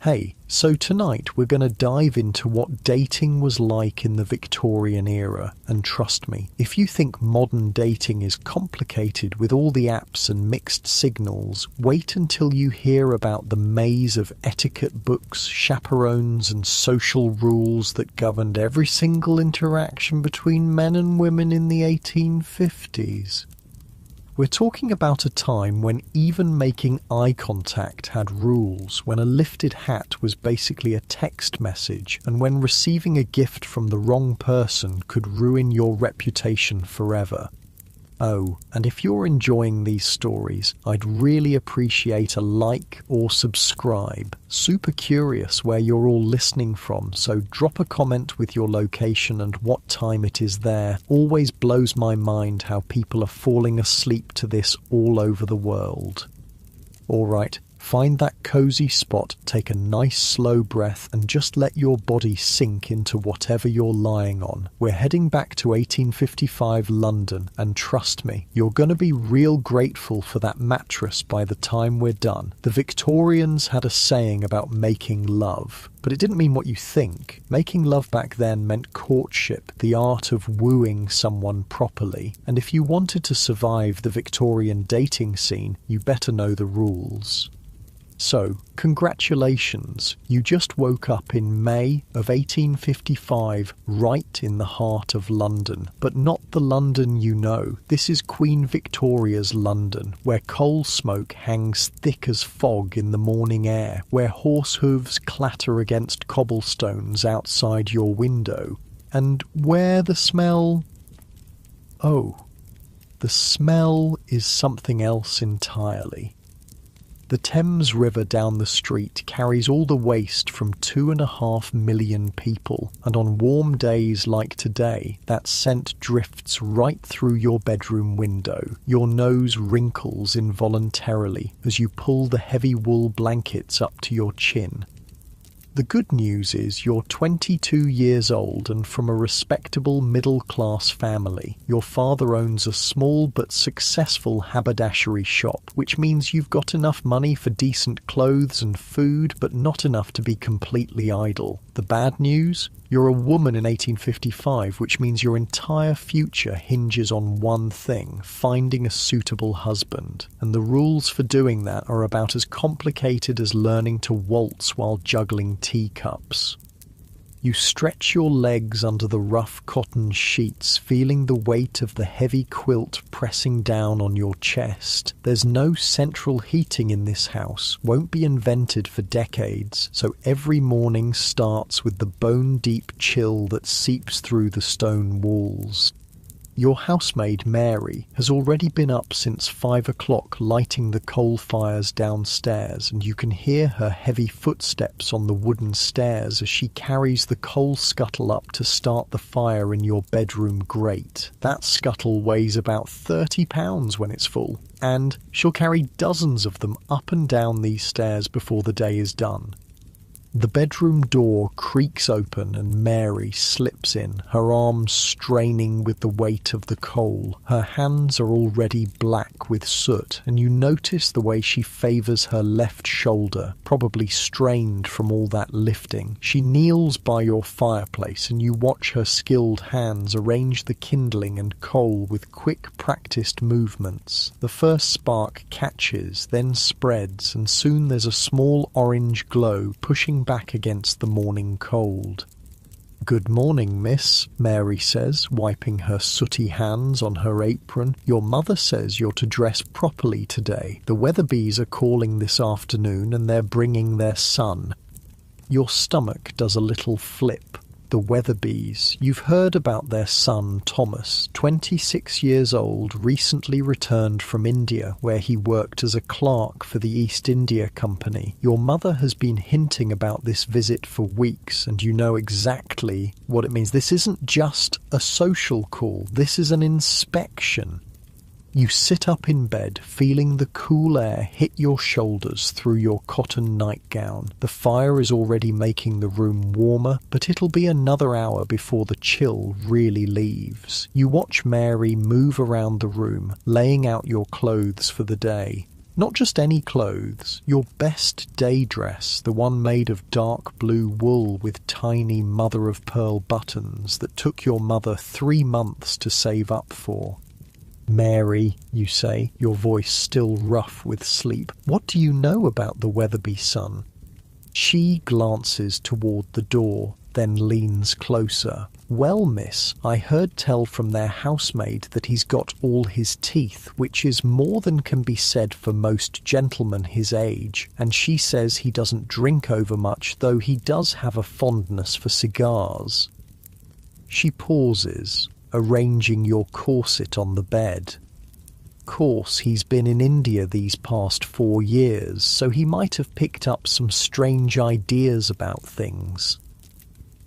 Hey, so tonight we're going to dive into what dating was like in the Victorian era, and trust me, if you think modern dating is complicated with all the apps and mixed signals, wait until you hear about the maze of etiquette books, chaperones and social rules that governed every single interaction between men and women in the 1850s. We're talking about a time when even making eye contact had rules, when a lifted hat was basically a text message, and when receiving a gift from the wrong person could ruin your reputation forever. Oh, and if you're enjoying these stories, I'd really appreciate a like or subscribe. Super curious where you're all listening from, so drop a comment with your location and what time it is there. Always blows my mind how people are falling asleep to this all over the world. Alright, find that cozy spot, take a nice slow breath and just let your body sink into whatever you're lying on. We're heading back to 1855 London, and trust me, you're going to be real grateful for that mattress by the time we're done. The Victorians had a saying about making love, but it didn't mean what you think. Making love back then meant courtship, the art of wooing someone properly, and if you wanted to survive the Victorian dating scene, you better know the rules. So, congratulations, you just woke up in May of 1855, right in the heart of London. But not the London you know. This is Queen Victoria's London, where coal smoke hangs thick as fog in the morning air, where horse hooves clatter against cobblestones outside your window, and where the smell... Oh, the smell is something else entirely. The Thames River down the street carries all the waste from 2.5 million people, and on warm days like today, that scent drifts right through your bedroom window. Your nose wrinkles involuntarily as you pull the heavy wool blankets up to your chin. The good news is you're 22 years old and from a respectable middle-class family. Your father owns a small but successful haberdashery shop, which means you've got enough money for decent clothes and food, but not enough to be completely idle. The bad news? You're a woman in 1855, which means your entire future hinges on one thing: finding a suitable husband. And the rules for doing that are about as complicated as learning to waltz while juggling teacups. You stretch your legs under the rough cotton sheets, feeling the weight of the heavy quilt pressing down on your chest. There's no central heating in this house, won't be invented for decades, so every morning starts with the bone-deep chill that seeps through the stone walls. Your housemaid, Mary, has already been up since 5 o'clock lighting the coal fires downstairs, and you can hear her heavy footsteps on the wooden stairs as she carries the coal scuttle up to start the fire in your bedroom grate. That scuttle weighs about 30 pounds when it's full, and she'll carry dozens of them up and down these stairs before the day is done. The bedroom door creaks open and Mary slips in, her arms straining with the weight of the coal. Her hands are already black with soot, and you notice the way she favours her left shoulder, probably strained from all that lifting. She kneels by your fireplace and you watch her skilled hands arrange the kindling and coal with quick, practised movements. The first spark catches, then spreads, and soon there's a small orange glow pushing back against the morning cold. "Good morning, miss," Mary says, wiping her sooty hands on her apron. "Your mother says you're to dress properly today. The Weatherbees are calling this afternoon and they're bringing their son." Your stomach does a little flip. The Weatherbees. You've heard about their son, Thomas, 26 years old, recently returned from India, where he worked as a clerk for the East India Company. Your mother has been hinting about this visit for weeks, and you know exactly what it means. This isn't just a social call. This is an inspection. You sit up in bed, feeling the cool air hit your shoulders through your cotton nightgown. The fire is already making the room warmer, but it'll be another hour before the chill really leaves. You watch Mary move around the room, laying out your clothes for the day. Not just any clothes, your best day dress, the one made of dark blue wool with tiny mother-of-pearl buttons that took your mother 3 months to save up for. "Mary," you say, your voice still rough with sleep, "what do you know about the Weatherby son?" She glances toward the door, then leans closer. "Well, miss, I heard tell from their housemaid that he's got all his teeth, which is more than can be said for most gentlemen his age, and she says he doesn't drink overmuch, though he does have a fondness for cigars." She pauses, arranging your corset on the bed. Course, he's been in India these past 4 years, so he might have picked up some strange ideas about things.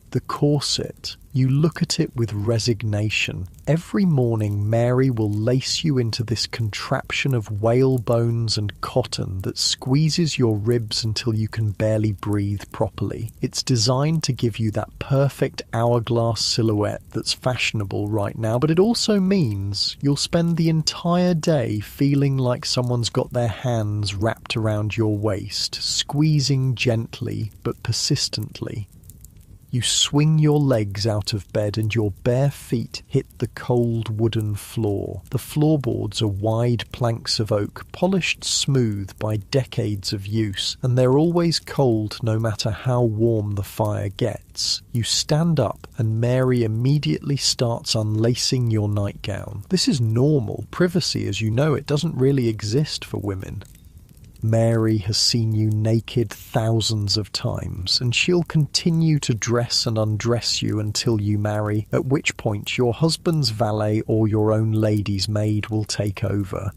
The corset. You look at it with resignation. Every morning Mary will lace you into this contraption of whale bones and cotton that squeezes your ribs until you can barely breathe properly. It's designed to give you that perfect hourglass silhouette that's fashionable right now, but it also means you'll spend the entire day feeling like someone's got their hands wrapped around your waist, squeezing gently but persistently. You swing your legs out of bed and your bare feet hit the cold wooden floor. The floorboards are wide planks of oak, polished smooth by decades of use, and they're always cold no matter how warm the fire gets. You stand up and Mary immediately starts unlacing your nightgown. This is normal. Privacy, as you know, it doesn't really exist for women. Mary has seen you naked thousands of times, and she'll continue to dress and undress you until you marry, at which point your husband's valet or your own lady's maid will take over.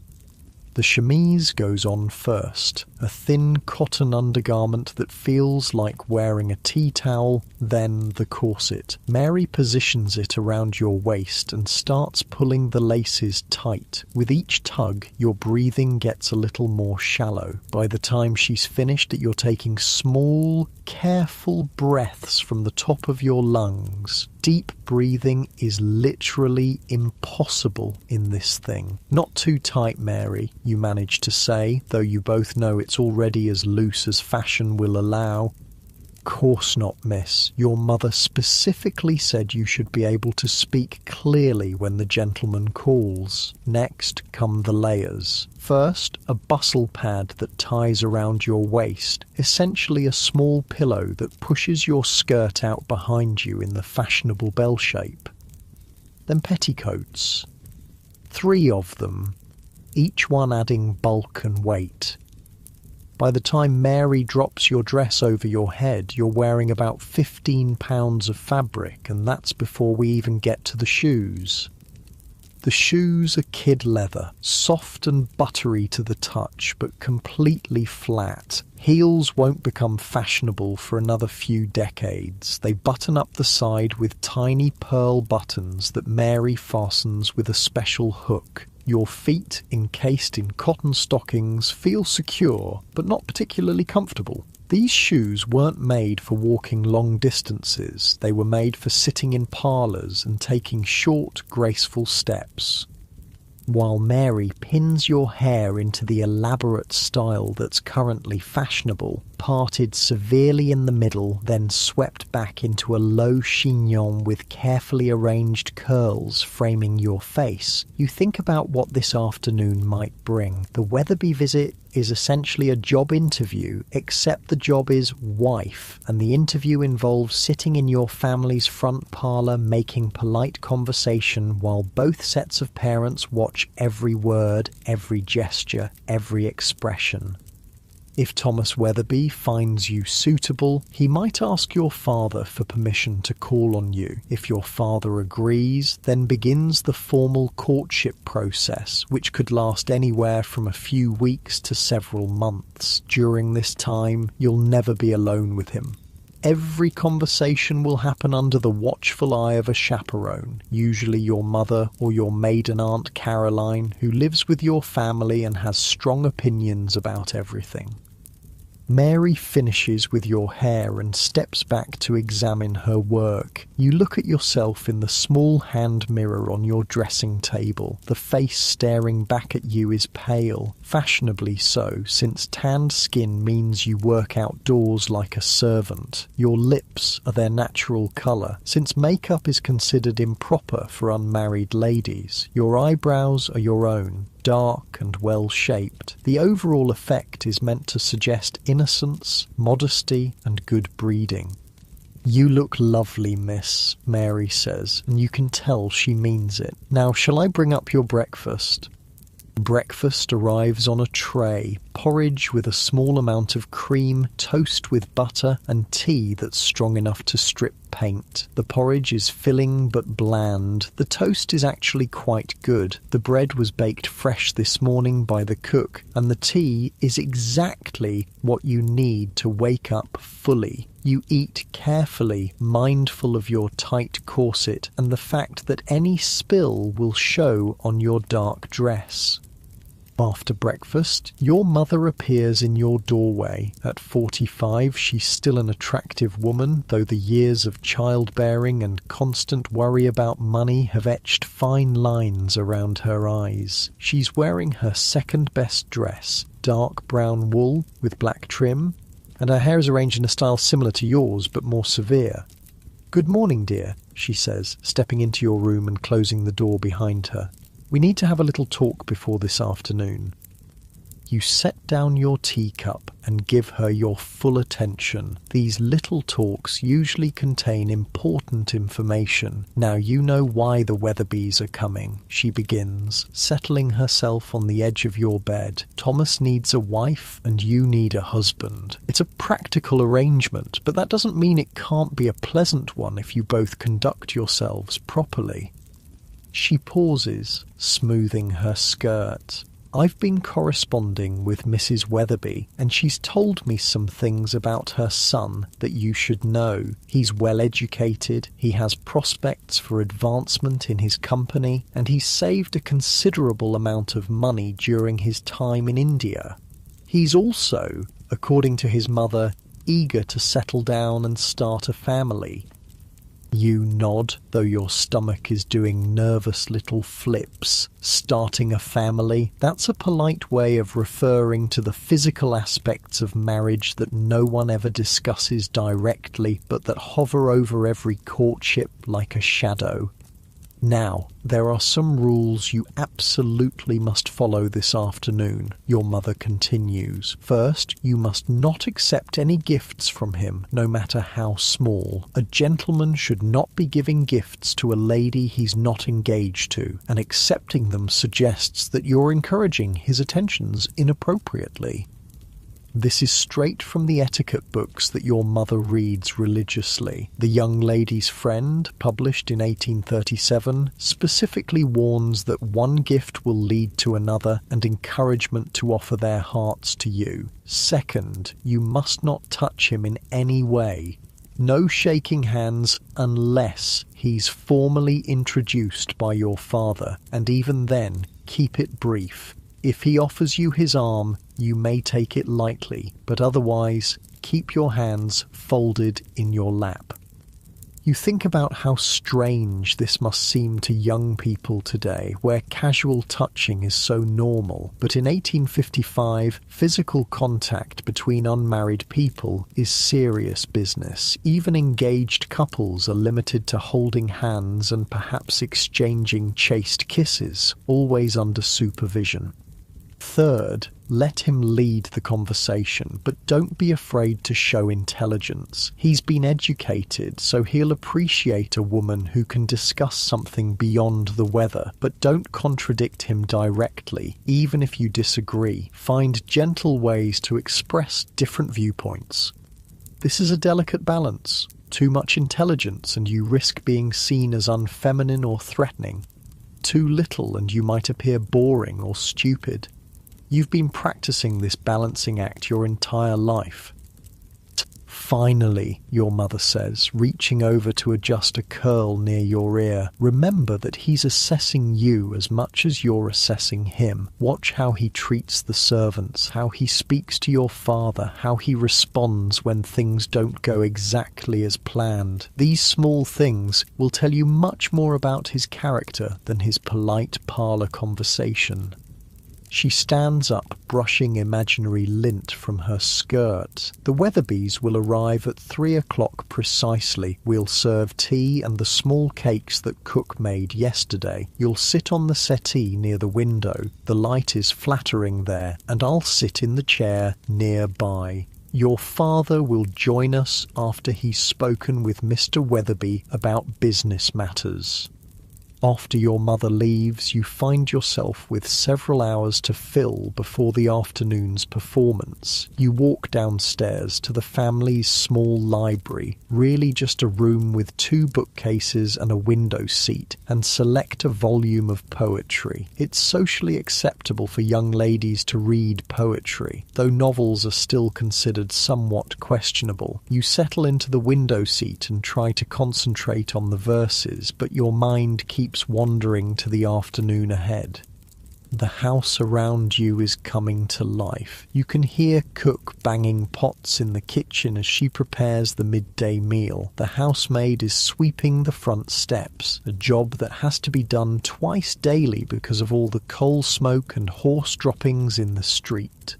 The chemise goes on first, a thin cotton undergarment that feels like wearing a tea towel, then the corset. Mary positions it around your waist and starts pulling the laces tight. With each tug, your breathing gets a little more shallow. By the time she's finished, you're taking small, careful breaths from the top of your lungs. Deep breathing is literally impossible in this thing. "Not too tight, Mary," you manage to say, though you both know it's already as loose as fashion will allow. "Course not, miss. Your mother specifically said you should be able to speak clearly when the gentleman calls." Next come the layers. First, a bustle pad that ties around your waist, essentially a small pillow that pushes your skirt out behind you in the fashionable bell shape. Then petticoats. 3 of them, each one adding bulk and weight. By the time Mary drops your dress over your head, you're wearing about 15 pounds of fabric, and that's before we even get to the shoes. The shoes are kid leather, soft and buttery to the touch, but completely flat. Heels won't become fashionable for another few decades. They button up the side with tiny pearl buttons that Mary fastens with a special hook. Your feet, encased in cotton stockings, feel secure, but not particularly comfortable. These shoes weren't made for walking long distances. They were made for sitting in parlours and taking short, graceful steps. While Mary pins your hair into the elaborate style that's currently fashionable, parted severely in the middle, then swept back into a low chignon with carefully arranged curls framing your face, you think about what this afternoon might bring. The Weatherby visit is essentially a job interview, except the job is wife, and the interview involves sitting in your family's front parlour making polite conversation while both sets of parents watch every word, every gesture, every expression. If Thomas Weatherby finds you suitable, he might ask your father for permission to call on you. If your father agrees, then begins the formal courtship process, which could last anywhere from a few weeks to several months. During this time, you'll never be alone with him. Every conversation will happen under the watchful eye of a chaperone, usually your mother or your maiden aunt Caroline, who lives with your family and has strong opinions about everything. Mary finishes with your hair and steps back to examine her work. You look at yourself in the small hand mirror on your dressing table. The face staring back at you is pale, fashionably so, since tanned skin means you work outdoors like a servant. Your lips are their natural colour, since makeup is considered improper for unmarried ladies. Your eyebrows are your own, dark and well-shaped. The overall effect is meant to suggest innocence, modesty, and good breeding. "You look lovely, miss," Mary says, and you can tell she means it. "Now, shall I bring up your breakfast?" Breakfast arrives on a tray: porridge with a small amount of cream, toast with butter, and tea that's strong enough to strip paint. The porridge is filling but bland. The toast is actually quite good. The bread was baked fresh this morning by the cook, and the tea is exactly what you need to wake up fully. You eat carefully, mindful of your tight corset and the fact that any spill will show on your dark dress. After breakfast, your mother appears in your doorway. At 45, she's still an attractive woman, though the years of childbearing and constant worry about money have etched fine lines around her eyes. She's wearing her second best dress, dark brown wool with black trim, and her hair is arranged in a style similar to yours, but more severe. "Good morning, dear," she says, stepping into your room and closing the door behind her. "We need to have a little talk before this afternoon." You set down your teacup and give her your full attention. These little talks usually contain important information. "Now you know why the Weatherbees are coming," she begins, settling herself on the edge of your bed. "Thomas needs a wife and you need a husband. It's a practical arrangement, but that doesn't mean it can't be a pleasant one if you both conduct yourselves properly." She pauses, smoothing her skirt. "I've been corresponding with Mrs. Weatherby, and she's told me some things about her son that you should know. He's well educated, he has prospects for advancement in his company, and he's saved a considerable amount of money during his time in India. He's also, according to his mother, eager to settle down and start a family." You nod, though your stomach is doing nervous little flips. Starting a family? That's a polite way of referring to the physical aspects of marriage that no one ever discusses directly, but that hover over every courtship like a shadow. "Now, there are some rules you absolutely must follow this afternoon," your mother continues. "First, you must not accept any gifts from him, no matter how small. A gentleman should not be giving gifts to a lady he's not engaged to, and accepting them suggests that you're encouraging his attentions inappropriately." This is straight from the etiquette books that your mother reads religiously. The Young Lady's Friend, published in 1837, specifically warns that one gift will lead to another and encouragement to offer their hearts to you. Second, you must not touch him in any way. No shaking hands unless he's formally introduced by your father, and even then, keep it brief. If he offers you his arm, you may take it lightly, but otherwise, keep your hands folded in your lap. You think about how strange this must seem to young people today, where casual touching is so normal. But in 1855, physical contact between unmarried people is serious business. Even engaged couples are limited to holding hands and perhaps exchanging chaste kisses, always under supervision. Third, let him lead the conversation, but don't be afraid to show intelligence. He's been educated, so he'll appreciate a woman who can discuss something beyond the weather, but don't contradict him directly, even if you disagree. Find gentle ways to express different viewpoints. This is a delicate balance. Too much intelligence and you risk being seen as unfeminine or threatening. Too little and you might appear boring or stupid. You've been practicing this balancing act your entire life. "Finally," your mother says, reaching over to adjust a curl near your ear. "Remember that he's assessing you as much as you're assessing him. Watch how he treats the servants, how he speaks to your father, how he responds when things don't go exactly as planned. These small things will tell you much more about his character than his polite parlour conversation." She stands up, brushing imaginary lint from her skirt. "The Weatherbys will arrive at 3 o'clock precisely. We'll serve tea and the small cakes that Cook made yesterday. You'll sit on the settee near the window. The light is flattering there, and I'll sit in the chair nearby. Your father will join us after he's spoken with Mr. Weatherby about business matters." After your mother leaves, you find yourself with several hours to fill before the afternoon's performance. You walk downstairs to the family's small library, really just a room with 2 bookcases and a window seat, and select a volume of poetry. It's socially acceptable for young ladies to read poetry, though novels are still considered somewhat questionable. You settle into the window seat and try to concentrate on the verses, but your mind keeps wandering to the afternoon ahead. The house around you is coming to life. You can hear Cook banging pots in the kitchen as she prepares the midday meal. The housemaid is sweeping the front steps, a job that has to be done twice daily because of all the coal smoke and horse droppings in the street.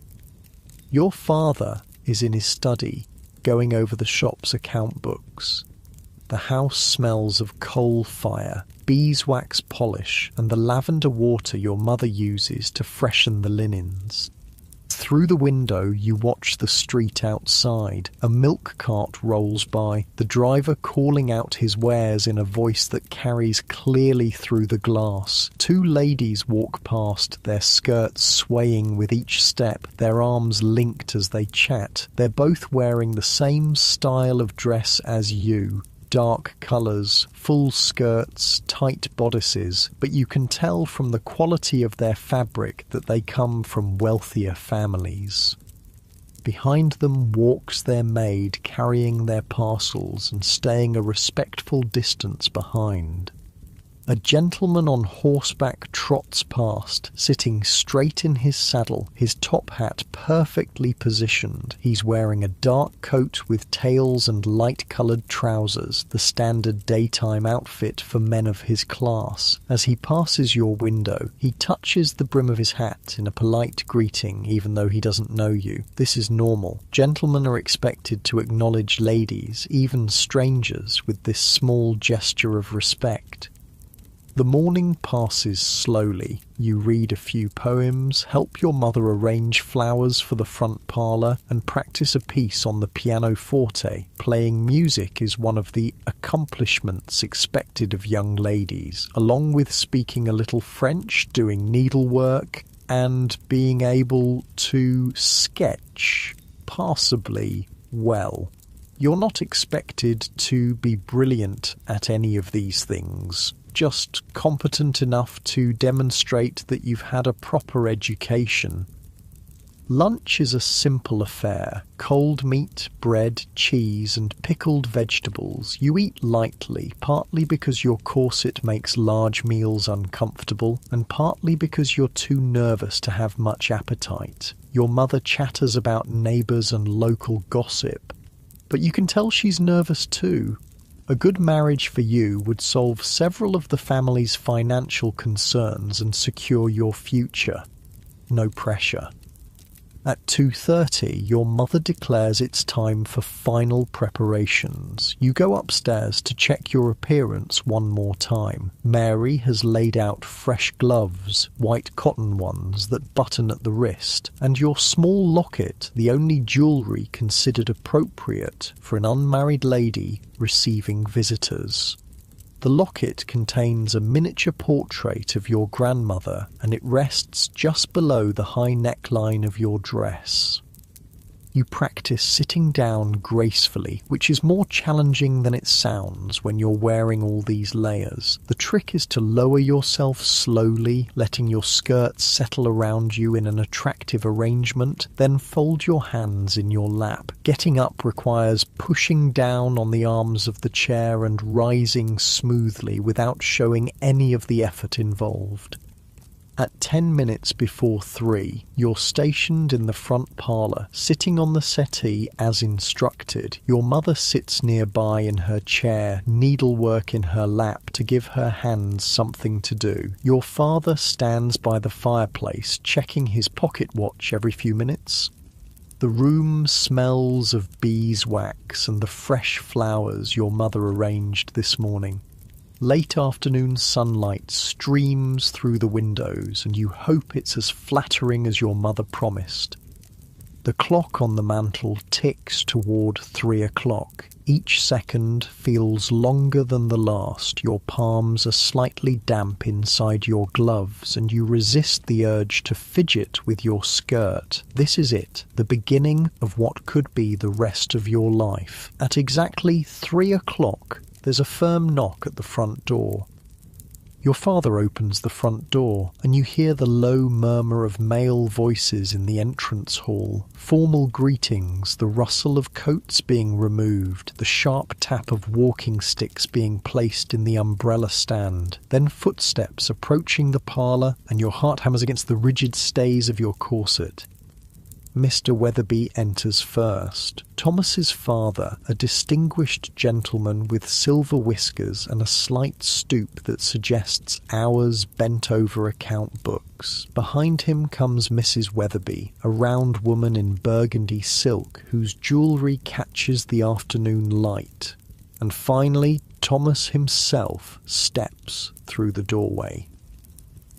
Your father is in his study, going over the shop's account books. The house smells of coal fire, beeswax polish, and the lavender water your mother uses to freshen the linens. Through the window you watch the street outside. A milk cart rolls by, the driver calling out his wares in a voice that carries clearly through the glass. 2 ladies walk past, their skirts swaying with each step, their arms linked as they chat. They're both wearing the same style of dress as you. Dark colours, full skirts, tight bodices, but you can tell from the quality of their fabric that they come from wealthier families. Behind them walks their maid carrying their parcels and staying a respectful distance behind. A gentleman on horseback trots past, sitting straight in his saddle, his top hat perfectly positioned. He's wearing a dark coat with tails and light-coloured trousers, the standard daytime outfit for men of his class. As he passes your window, he touches the brim of his hat in a polite greeting, even though he doesn't know you. This is normal. Gentlemen are expected to acknowledge ladies, even strangers, with this small gesture of respect. The morning passes slowly. You read a few poems, help your mother arrange flowers for the front parlour, and practice a piece on the pianoforte. Playing music is one of the accomplishments expected of young ladies, along with speaking a little French, doing needlework, and being able to sketch passably well. You're not expected to be brilliant at any of these things, just competent enough to demonstrate that you've had a proper education. Lunch is a simple affair. Cold meat, bread, cheese, and pickled vegetables. You eat lightly, partly because your corset makes large meals uncomfortable, and partly because you're too nervous to have much appetite. Your mother chatters about neighbours and local gossip, but you can tell she's nervous too. A good marriage for you would solve several of the family's financial concerns and secure your future. No pressure. At 2:30, your mother declares it's time for final preparations. You go upstairs to check your appearance one more time. Mary has laid out fresh gloves, white cotton ones that button at the wrist, and your small locket, the only jewellery considered appropriate for an unmarried lady receiving visitors. The locket contains a miniature portrait of your grandmother, and it rests just below the high neckline of your dress. You practice sitting down gracefully, which is more challenging than it sounds when you're wearing all these layers. The trick is to lower yourself slowly, letting your skirts settle around you in an attractive arrangement, then fold your hands in your lap. Getting up requires pushing down on the arms of the chair and rising smoothly without showing any of the effort involved. At 10 minutes before 3, you're stationed in the front parlour, sitting on the settee as instructed. Your mother sits nearby in her chair, needlework in her lap to give her hands something to do. Your father stands by the fireplace, checking his pocket watch every few minutes. The room smells of beeswax and the fresh flowers your mother arranged this morning. Late afternoon sunlight streams through the windows, and you hope it's as flattering as your mother promised. The clock on the mantel ticks toward 3 o'clock. Each second feels longer than the last. Your palms are slightly damp inside your gloves, and you resist the urge to fidget with your skirt. This is it, the beginning of what could be the rest of your life. At exactly 3 o'clock, there's a firm knock at the front door. Your father opens the front door, and you hear the low murmur of male voices in the entrance hall. Formal greetings, the rustle of coats being removed, the sharp tap of walking sticks being placed in the umbrella stand. Then footsteps approaching the parlour, and your heart hammers against the rigid stays of your corset. Mr. Weatherby enters first. Thomas's father, a distinguished gentleman with silver whiskers and a slight stoop that suggests hours bent over account books. Behind him comes Mrs. Weatherby, a round woman in burgundy silk whose jewellery catches the afternoon light. And finally, Thomas himself steps through the doorway.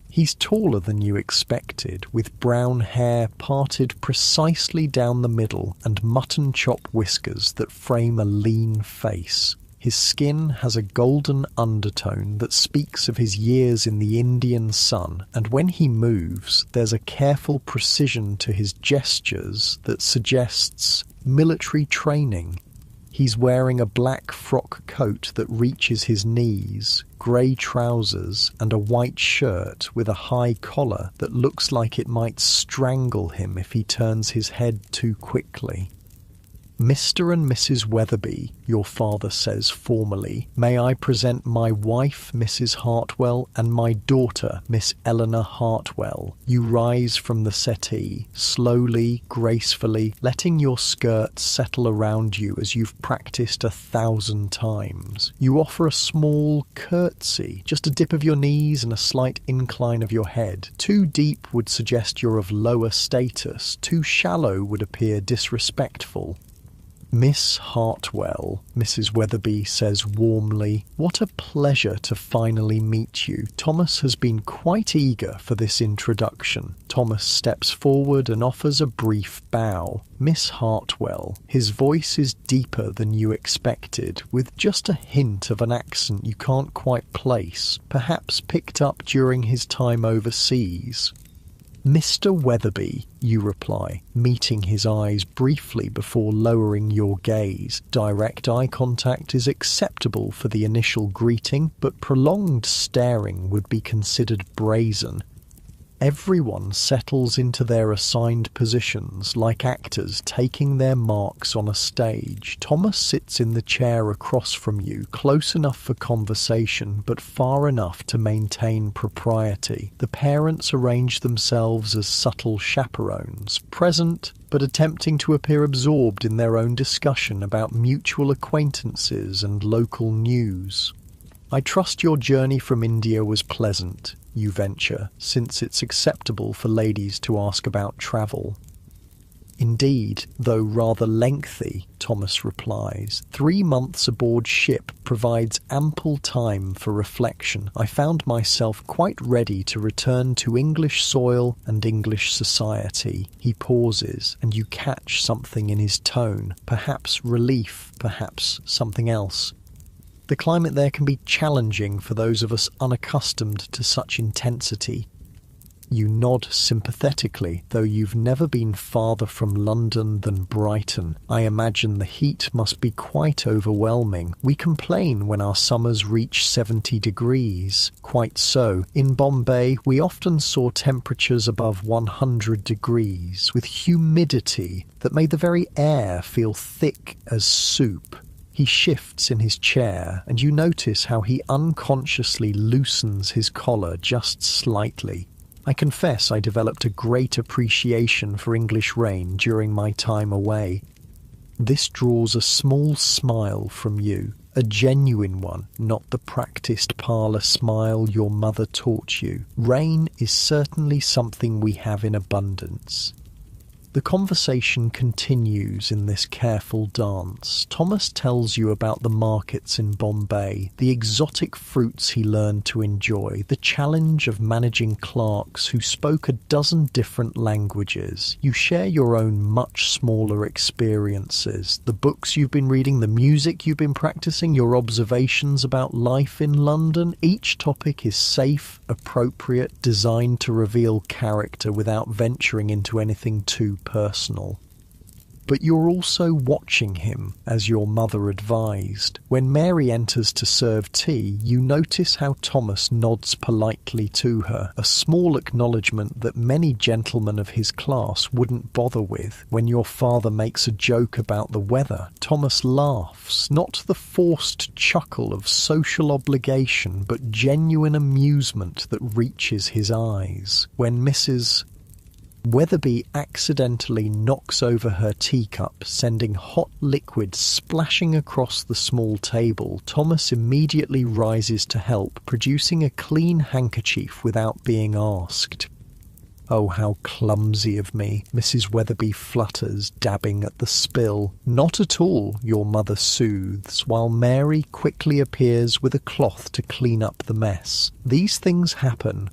He's taller than you expected, with brown hair parted precisely down the middle and mutton chop whiskers that frame a lean face. His skin has a golden undertone that speaks of his years in the Indian sun, and when he moves, there's a careful precision to his gestures that suggests military training. He's wearing a black frock coat that reaches his knees, grey trousers, and a white shirt with a high collar that looks like it might strangle him if he turns his head too quickly. Mr. and Mrs. Weatherby, your father says formally, may I present my wife, Mrs. Hartwell, and my daughter, Miss Eleanor Hartwell. You rise from the settee, slowly, gracefully, letting your skirt settle around you as you've practiced 1,000 times. You offer a small curtsy, just a dip of your knees and a slight incline of your head. Too deep would suggest you're of lower status, too shallow would appear disrespectful. Miss Hartwell, Mrs. Weatherby says warmly, what a pleasure to finally meet you. Thomas has been quite eager for this introduction. Thomas steps forward and offers a brief bow. Miss Hartwell, his voice is deeper than you expected, with just a hint of an accent you can't quite place, perhaps picked up during his time overseas. Mr. Weatherby, you reply, meeting his eyes briefly before lowering your gaze. Direct eye contact is acceptable for the initial greeting, but prolonged staring would be considered brazen. Everyone settles into their assigned positions, like actors taking their marks on a stage. Thomas sits in the chair across from you, close enough for conversation, but far enough to maintain propriety. The parents arrange themselves as subtle chaperones, present, but attempting to appear absorbed in their own discussion about mutual acquaintances and local news. I trust your journey from India was pleasant, you venture, since it's acceptable for ladies to ask about travel. Indeed, though rather lengthy, Thomas replies. 3 months aboard ship provides ample time for reflection. I found myself quite ready to return to English soil and English society. He pauses, and you catch something in his tone, perhaps relief, perhaps something else. The climate there can be challenging for those of us unaccustomed to such intensity. You nod sympathetically, though you've never been farther from London than Brighton. I imagine the heat must be quite overwhelming. We complain when our summers reach 70 degrees. Quite so. In Bombay, we often saw temperatures above 100 degrees, with humidity that made the very air feel thick as soup. He shifts in his chair, and you notice how he unconsciously loosens his collar just slightly. I confess I developed a great appreciation for English rain during my time away. This draws a small smile from you, a genuine one, not the practiced parlour smile your mother taught you. Rain is certainly something we have in abundance. The conversation continues in this careful dance. Thomas tells you about the markets in Bombay, the exotic fruits he learned to enjoy, the challenge of managing clerks who spoke a dozen different languages. You share your own much smaller experiences, the books you've been reading, the music you've been practicing, your observations about life in London. Each topic is safe, appropriate, designed to reveal character without venturing into anything too personal. But you're also watching him, as your mother advised. When Mary enters to serve tea, you notice how Thomas nods politely to her, a small acknowledgement that many gentlemen of his class wouldn't bother with. When your father makes a joke about the weather, Thomas laughs, not the forced chuckle of social obligation, but genuine amusement that reaches his eyes. When Mrs. Weatherby accidentally knocks over her teacup, sending hot liquid splashing across the small table, Thomas immediately rises to help, producing a clean handkerchief without being asked. "Oh, how clumsy of me," Mrs. Weatherby flutters, dabbing at the spill. "Not at all," your mother soothes, while Mary quickly appears with a cloth to clean up the mess. These things happen.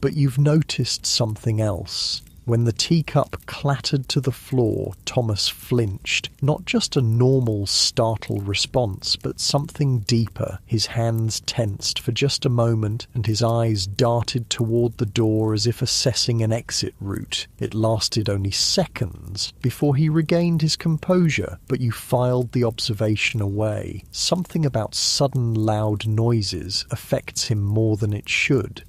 But you've noticed something else. When the teacup clattered to the floor, Thomas flinched. Not just a normal startled response, but something deeper. His hands tensed for just a moment, and his eyes darted toward the door as if assessing an exit route. It lasted only seconds before he regained his composure, but you filed the observation away. Something about sudden loud noises affects him more than it should.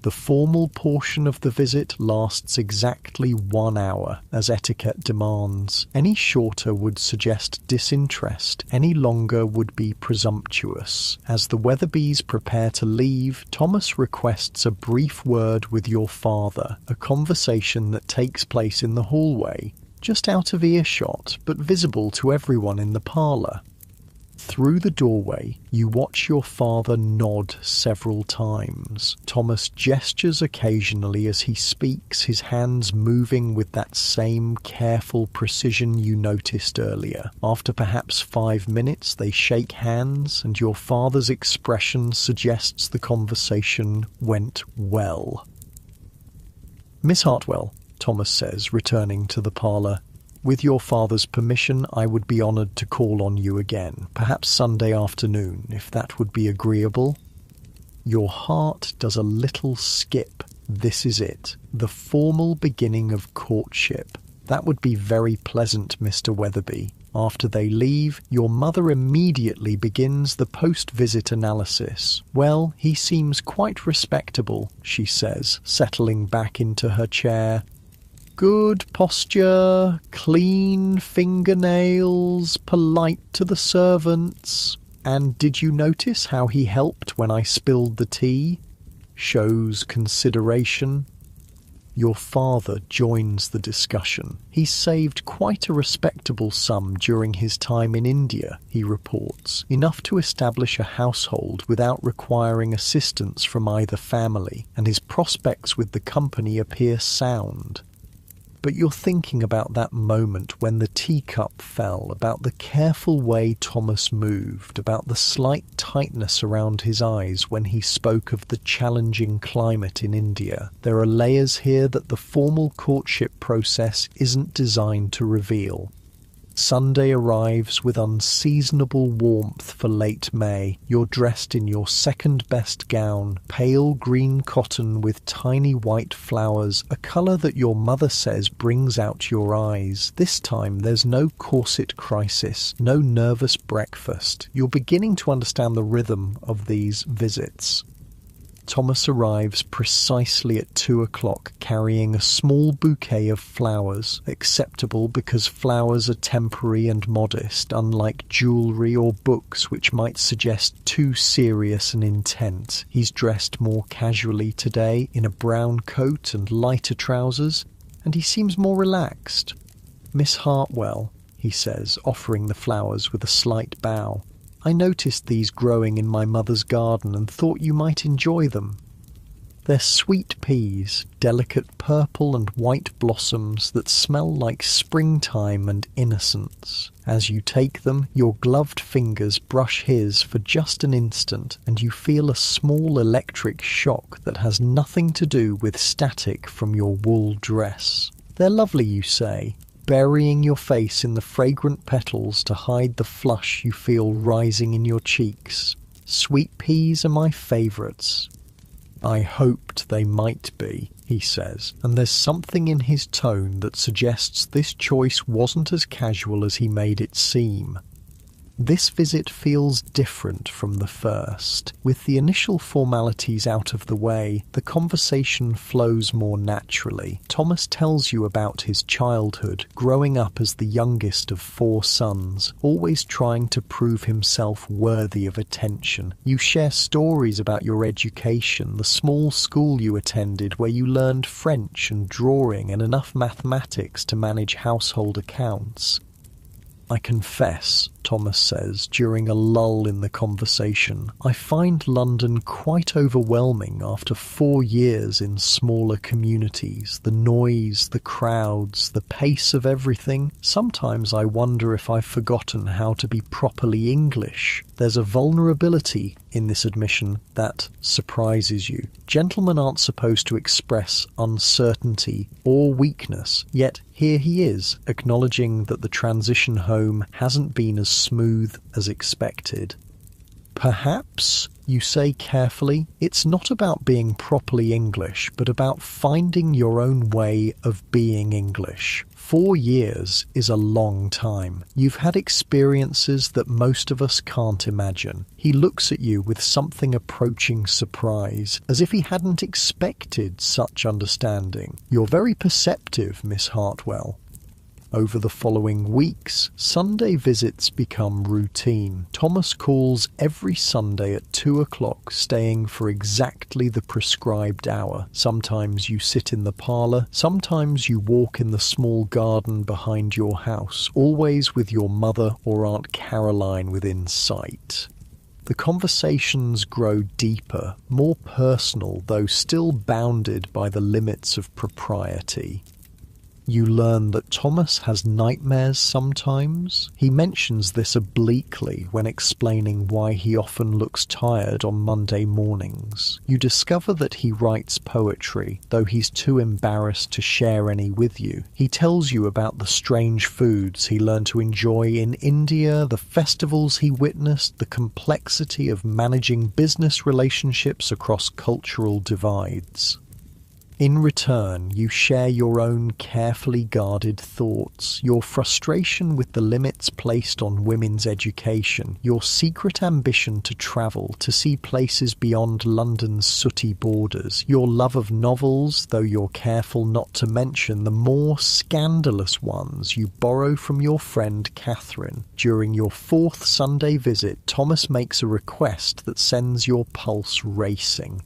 The formal portion of the visit lasts exactly 1 hour, as etiquette demands. Any shorter would suggest disinterest, any longer would be presumptuous. As the Weatherbys prepare to leave, Thomas requests a brief word with your father, a conversation that takes place in the hallway, just out of earshot, but visible to everyone in the parlour. Through the doorway, you watch your father nod several times. Thomas gestures occasionally as he speaks, his hands moving with that same careful precision you noticed earlier. After perhaps 5 minutes, they shake hands, and your father's expression suggests the conversation went well. "Miss Hartwell," Thomas says, returning to the parlour, "with your father's permission, I would be honoured to call on you again, perhaps Sunday afternoon, if that would be agreeable." Your heart does a little skip. This is it, the formal beginning of courtship. That would be very pleasant, Mr. Weatherby. After they leave, your mother immediately begins the post-visit analysis. "Well, he seems quite respectable," she says, settling back into her chair. "Good posture, clean fingernails, polite to the servants. And did you notice how he helped when I spilled the tea? Shows consideration." Your father joins the discussion. "He saved quite a respectable sum during his time in India," he reports, "enough to establish a household without requiring assistance from either family, and his prospects with the company appear sound." But you're thinking about that moment when the teacup fell, about the careful way Thomas moved, about the slight tightness around his eyes when he spoke of the challenging climate in India. There are layers here that the formal courtship process isn't designed to reveal. Sunday arrives with unseasonable warmth for late May. You're dressed in your second-best gown, pale green cotton with tiny white flowers, a colour that your mother says brings out your eyes. This time there's no corset crisis, no nervous breakfast. You're beginning to understand the rhythm of these visits. Thomas arrives precisely at 2 o'clock carrying a small bouquet of flowers, acceptable because flowers are temporary and modest, unlike jewellery or books which might suggest too serious an intent. He's dressed more casually today in a brown coat and lighter trousers, and he seems more relaxed. "Miss Hartwell," he says, offering the flowers with a slight bow. "I noticed these growing in my mother's garden and thought you might enjoy them. They're sweet peas, delicate purple and white blossoms that smell like springtime and innocence. As you take them, your gloved fingers brush his for just an instant, and you feel a small electric shock that has nothing to do with static from your wool dress. They're lovely, you say, burying your face in the fragrant petals to hide the flush you feel rising in your cheeks. Sweet peas are my favourites." "I hoped they might be," he says, and there's something in his tone that suggests this choice wasn't as casual as he made it seem. This visit feels different from the first. With the initial formalities out of the way, the conversation flows more naturally. Thomas tells you about his childhood, growing up as the youngest of 4 sons, always trying to prove himself worthy of attention. You share stories about your education, the small school you attended where you learned French and drawing and enough mathematics to manage household accounts. "I confess," Thomas says during a lull in the conversation, "I find London quite overwhelming after 4 years in smaller communities. The noise, the crowds, the pace of everything. Sometimes I wonder if I've forgotten how to be properly English." There's a vulnerability in this admission that surprises you. Gentlemen aren't supposed to express uncertainty or weakness, yet here he is, acknowledging that the transition home hasn't been as smooth as expected. "Perhaps," you say carefully, "it's not about being properly English, but about finding your own way of being English. 4 years is a long time. You've had experiences that most of us can't imagine." He looks at you with something approaching surprise, as if he hadn't expected such understanding. "You're very perceptive, Miss Hartwell." Over the following weeks, Sunday visits become routine. Thomas calls every Sunday at 2 o'clock, staying for exactly the prescribed hour. Sometimes you sit in the parlour, sometimes you walk in the small garden behind your house, always with your mother or Aunt Caroline within sight. The conversations grow deeper, more personal, though still bounded by the limits of propriety. You learn that Thomas has nightmares sometimes. He mentions this obliquely when explaining why he often looks tired on Monday mornings. You discover that he writes poetry, though he's too embarrassed to share any with you. He tells you about the strange foods he learned to enjoy in India, the festivals he witnessed, the complexity of managing business relationships across cultural divides. In return, you share your own carefully guarded thoughts, your frustration with the limits placed on women's education, your secret ambition to travel, to see places beyond London's sooty borders, your love of novels, though you're careful not to mention the more scandalous ones you borrow from your friend Catherine. During your 4th Sunday visit, Thomas makes a request that sends your pulse racing.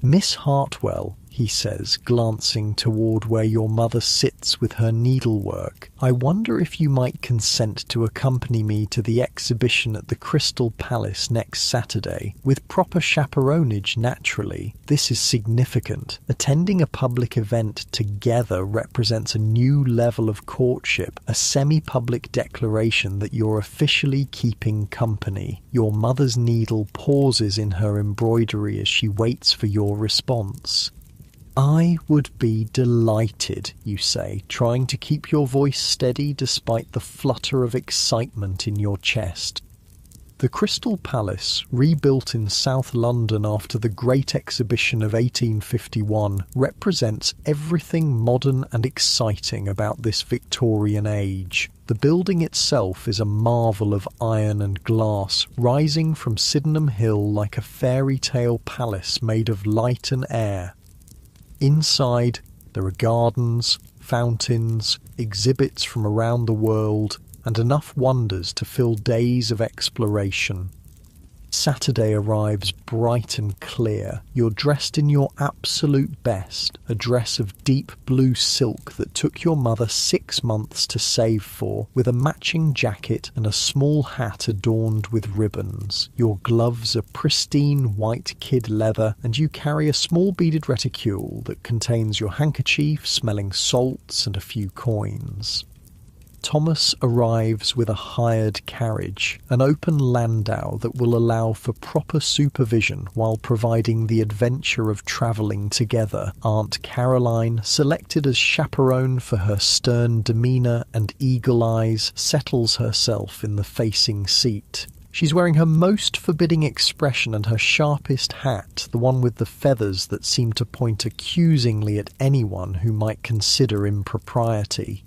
"Miss Hartwell," he says, glancing toward where your mother sits with her needlework, "I wonder if you might consent to accompany me to the exhibition at the Crystal Palace next Saturday, with proper chaperonage naturally. This is significant. Attending a public event together represents a new level of courtship, a semi-public declaration that you're officially keeping company." Your mother's needle pauses in her embroidery as she waits for your response. I would be delighted, you say, trying to keep your voice steady despite the flutter of excitement in your chest. The Crystal Palace, rebuilt in South London after the Great Exhibition of 1851, represents everything modern and exciting about this Victorian age. The building itself is a marvel of iron and glass, rising from Sydenham Hill like a fairy tale palace made of light and air. Inside, there are gardens, fountains, exhibits from around the world, and enough wonders to fill days of exploration. Saturday arrives bright and clear. You're dressed in your absolute best, a dress of deep blue silk that took your mother 6 months to save for, with a matching jacket and a small hat adorned with ribbons. Your gloves are pristine white kid leather, and you carry a small beaded reticule that contains your handkerchief smelling salts and a few coins. Thomas arrives with a hired carriage, an open landau that will allow for proper supervision while providing the adventure of travelling together. Aunt Caroline, selected as chaperone for her stern demeanour and eagle eyes, settles herself in the facing seat. She's wearing her most forbidding expression and her sharpest hat, the one with the feathers that seem to point accusingly at anyone who might consider impropriety.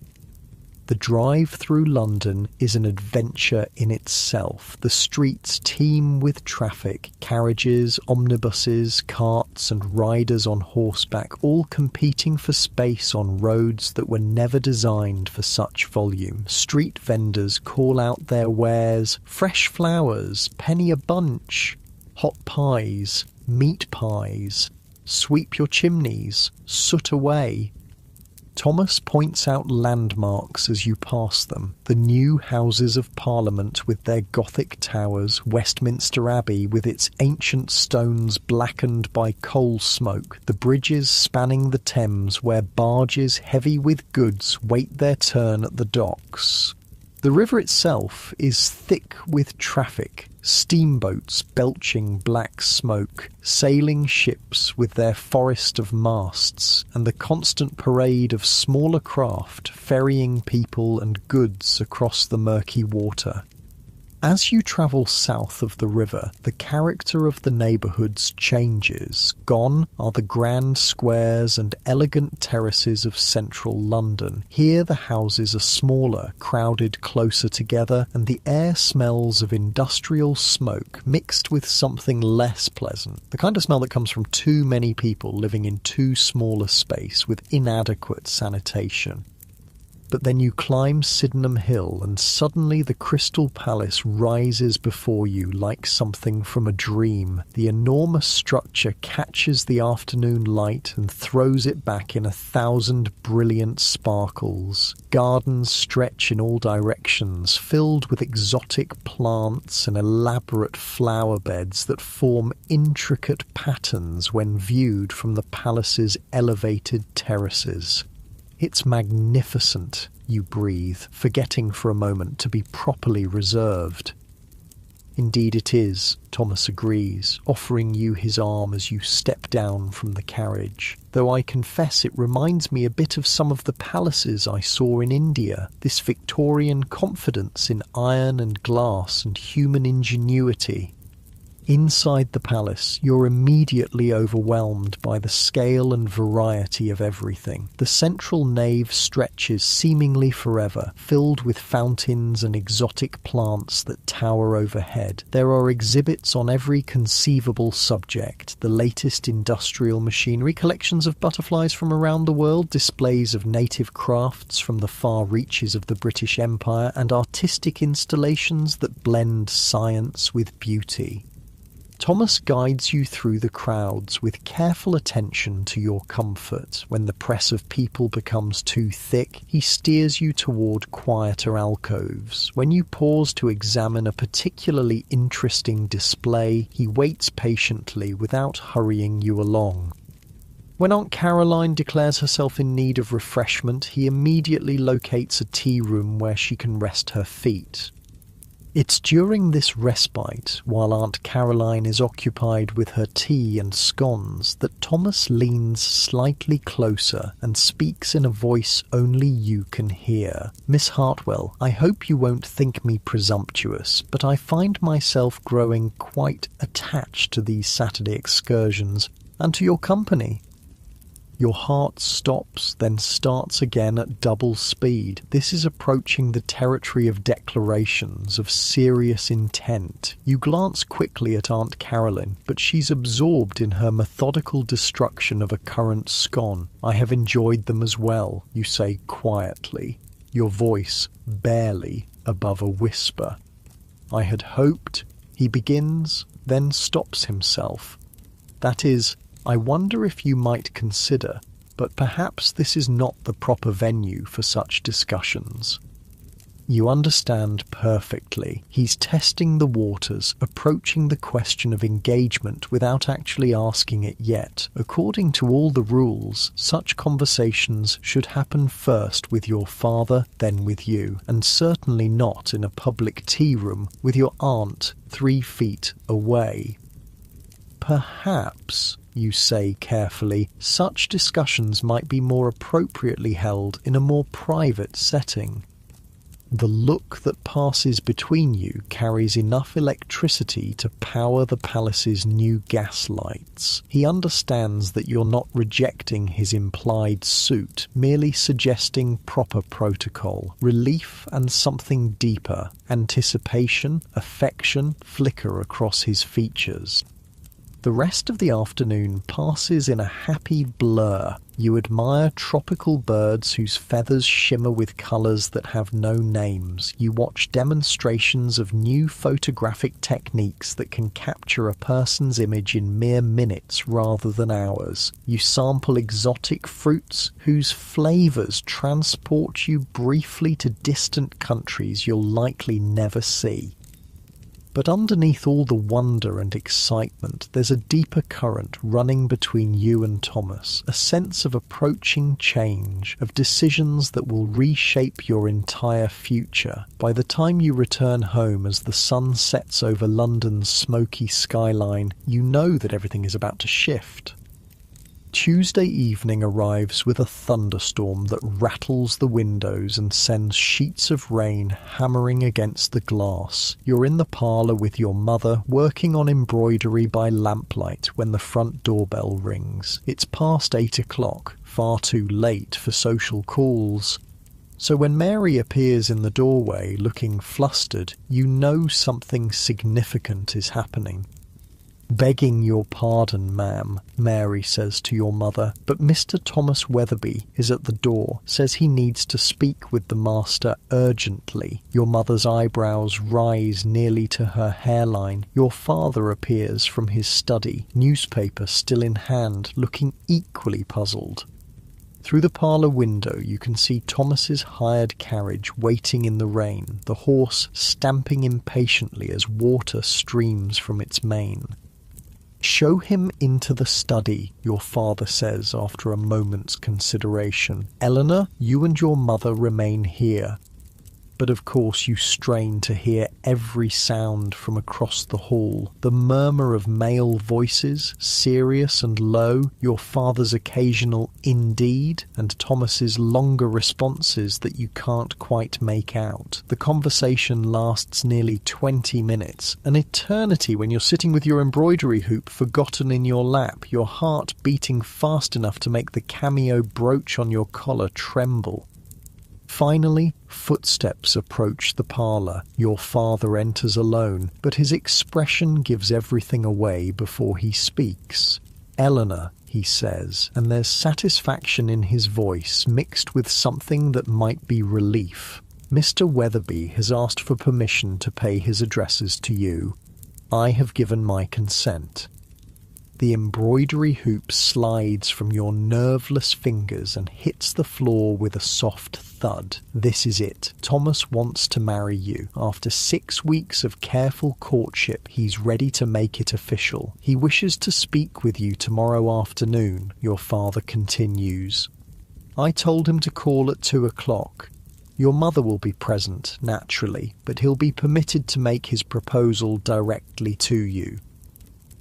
The drive through London is an adventure in itself. The streets teem with traffic, carriages, omnibuses, carts and riders on horseback, all competing for space on roads that were never designed for such volume. Street vendors call out their wares: fresh flowers, penny a bunch, hot pies, meat pies, sweep your chimneys, soot away. Thomas points out landmarks as you pass them. The new Houses of Parliament with their Gothic towers, Westminster Abbey with its ancient stones blackened by coal smoke, the bridges spanning the Thames where barges heavy with goods wait their turn at the docks. The river itself is thick with traffic, steamboats belching black smoke, sailing ships with their forest of masts, and the constant parade of smaller craft ferrying people and goods across the murky water. As you travel south of the river, the character of the neighbourhoods changes. Gone are the grand squares and elegant terraces of central London. Here the houses are smaller, crowded closer together, and the air smells of industrial smoke mixed with something less pleasant. The kind of smell that comes from too many people living in too small a space with inadequate sanitation. But then you climb Sydenham Hill and suddenly the Crystal Palace rises before you like something from a dream. The enormous structure catches the afternoon light and throws it back in 1,000 brilliant sparkles. Gardens stretch in all directions, filled with exotic plants and elaborate flower beds that form intricate patterns when viewed from the palace's elevated terraces. It's magnificent, you breathe, forgetting for a moment to be properly reserved. Indeed it is, Thomas agrees, offering you his arm as you step down from the carriage. Though I confess it reminds me a bit of some of the palaces I saw in India, this Victorian confidence in iron and glass and human ingenuity. Inside the palace, you're immediately overwhelmed by the scale and variety of everything. The central nave stretches seemingly forever, filled with fountains and exotic plants that tower overhead. There are exhibits on every conceivable subject, the latest industrial machinery, collections of butterflies from around the world, displays of native crafts from the far reaches of the British Empire, and artistic installations that blend science with beauty. Thomas guides you through the crowds with careful attention to your comfort. When the press of people becomes too thick, he steers you toward quieter alcoves. When you pause to examine a particularly interesting display, he waits patiently without hurrying you along. When Aunt Caroline declares herself in need of refreshment, he immediately locates a tea room where she can rest her feet. It's during this respite, while Aunt Caroline is occupied with her tea and scones, that Thomas leans slightly closer and speaks in a voice only you can hear. "Miss Hartwell, I hope you won't think me presumptuous, but I find myself growing quite attached to these Saturday excursions and to your company." Your heart stops, then starts again at double speed. This is approaching the territory of declarations, of serious intent. You glance quickly at Aunt Caroline, but she's absorbed in her methodical destruction of a currant scone. "I have enjoyed them as well," you say quietly, your voice barely above a whisper. "I had hoped," he begins, then stops himself. "That is, I wonder if you might consider, but perhaps this is not the proper venue for such discussions." You understand perfectly. He's testing the waters, approaching the question of engagement without actually asking it yet. According to all the rules, such conversations should happen first with your father, then with you, and certainly not in a public tea room with your aunt 3 feet away. "Perhaps," you say carefully, "such discussions might be more appropriately held in a more private setting." The look that passes between you carries enough electricity to power the palace's new gas lights. He understands that you're not rejecting his implied suit, merely suggesting proper protocol, relief and something deeper. Anticipation, affection flicker across his features. The rest of the afternoon passes in a happy blur. You admire tropical birds whose feathers shimmer with colours that have no names. You watch demonstrations of new photographic techniques that can capture a person's image in mere minutes rather than hours. You sample exotic fruits whose flavours transport you briefly to distant countries you'll likely never see. But underneath all the wonder and excitement, there's a deeper current running between you and Thomas, a sense of approaching change, of decisions that will reshape your entire future. By the time you return home as the sun sets over London's smoky skyline, you know that everything is about to shift. Tuesday evening arrives with a thunderstorm that rattles the windows and sends sheets of rain hammering against the glass. You're in the parlour with your mother, working on embroidery by lamplight when the front doorbell rings. It's past 8 o'clock, far too late for social calls. So when Mary appears in the doorway looking flustered, you know something significant is happening. "Begging your pardon, ma'am," Mary says to your mother, "but Mr. Thomas Weatherby is at the door, says he needs to speak with the master urgently." Your mother's eyebrows rise nearly to her hairline. Your father appears from his study, newspaper still in hand, looking equally puzzled. Through the parlour window you can see Thomas's hired carriage waiting in the rain, the horse stamping impatiently as water streams from its mane. "Show him into the study," your father says after a moment's consideration. "Eleanor, you and your mother remain here." But of course you strain to hear every sound from across the hall. The murmur of male voices, serious and low, your father's occasional "indeed," and Thomas's longer responses that you can't quite make out. The conversation lasts nearly 20 minutes, an eternity when you're sitting with your embroidery hoop forgotten in your lap, your heart beating fast enough to make the cameo brooch on your collar tremble. Finally, footsteps approach the parlour. Your father enters alone, but his expression gives everything away before he speaks. "Eleanor," he says, and there's satisfaction in his voice mixed with something that might be relief. "Mr. Weatherby has asked for permission to pay his addresses to you. I have given my consent." The embroidery hoop slides from your nerveless fingers and hits the floor with a soft thud. This is it. Thomas wants to marry you. After 6 weeks of careful courtship, he's ready to make it official. He wishes to speak with you tomorrow afternoon, your father continues. "I told him to call at 2 o'clock. Your mother will be present, naturally, but he'll be permitted to make his proposal directly to you.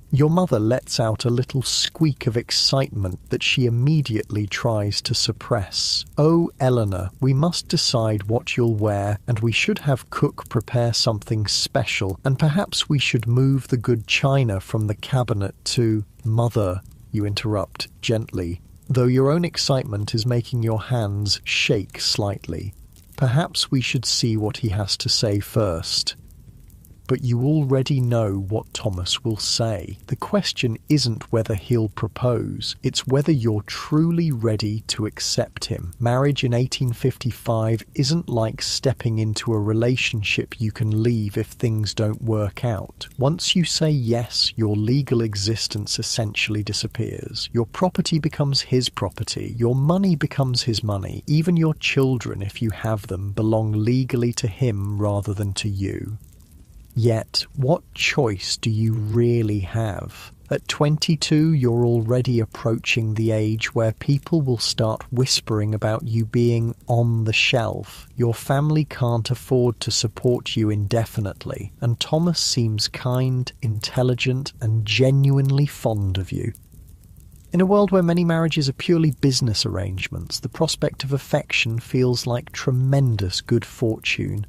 Your mother lets out a little squeak of excitement that she immediately tries to suppress. "Oh, Eleanor, we must decide what you'll wear, and we should have cook prepare something special, and perhaps we should move the good china from the cabinet to—" "Mother," you interrupt gently, though your own excitement is making your hands shake slightly. "Perhaps we should see what he has to say first." But you already know what Thomas will say. The question isn't whether he'll propose, it's whether you're truly ready to accept him. Marriage in 1855 isn't like stepping into a relationship you can leave if things don't work out. Once you say yes, your legal existence essentially disappears. Your property becomes his property, your money becomes his money, even your children, if you have them, belong legally to him rather than to you. Yet, what choice do you really have? At 22, you're already approaching the age where people will start whispering about you being on the shelf. Your family can't afford to support you indefinitely, and Thomas seems kind, intelligent, and genuinely fond of you. In a world where many marriages are purely business arrangements, the prospect of affection feels like tremendous good fortune.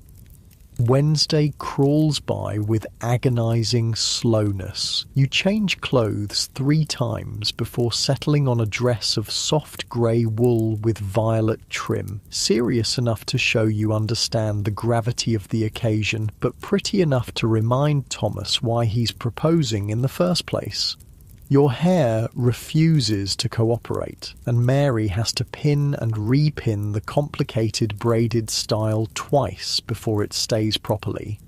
Wednesday crawls by with agonizing slowness. You change clothes 3 times before settling on a dress of soft grey wool with violet trim, serious enough to show you understand the gravity of the occasion, but pretty enough to remind Thomas why he's proposing in the first place. Your hair refuses to cooperate, and Mary has to pin and repin the complicated braided style twice before it stays properly.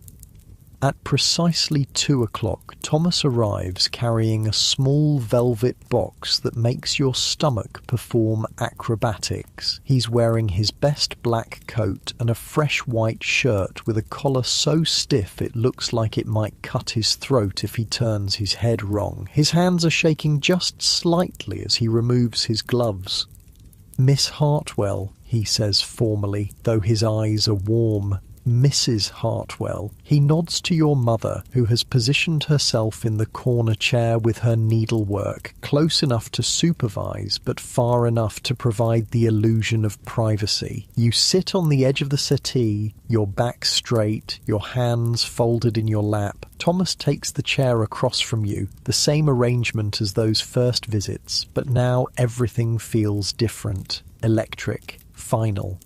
At precisely 2 o'clock, Thomas arrives carrying a small velvet box that makes your stomach perform acrobatics. He's wearing his best black coat and a fresh white shirt with a collar so stiff it looks like it might cut his throat if he turns his head wrong. His hands are shaking just slightly as he removes his gloves. "Miss Hartwell," he says formally, though his eyes are warm. "Mrs. Hartwell." He nods to your mother, who has positioned herself in the corner chair with her needlework, close enough to supervise, but far enough to provide the illusion of privacy. You sit on the edge of the settee, your back straight, your hands folded in your lap. Thomas takes the chair across from you, the same arrangement as those first visits, but now everything feels different, electric, final.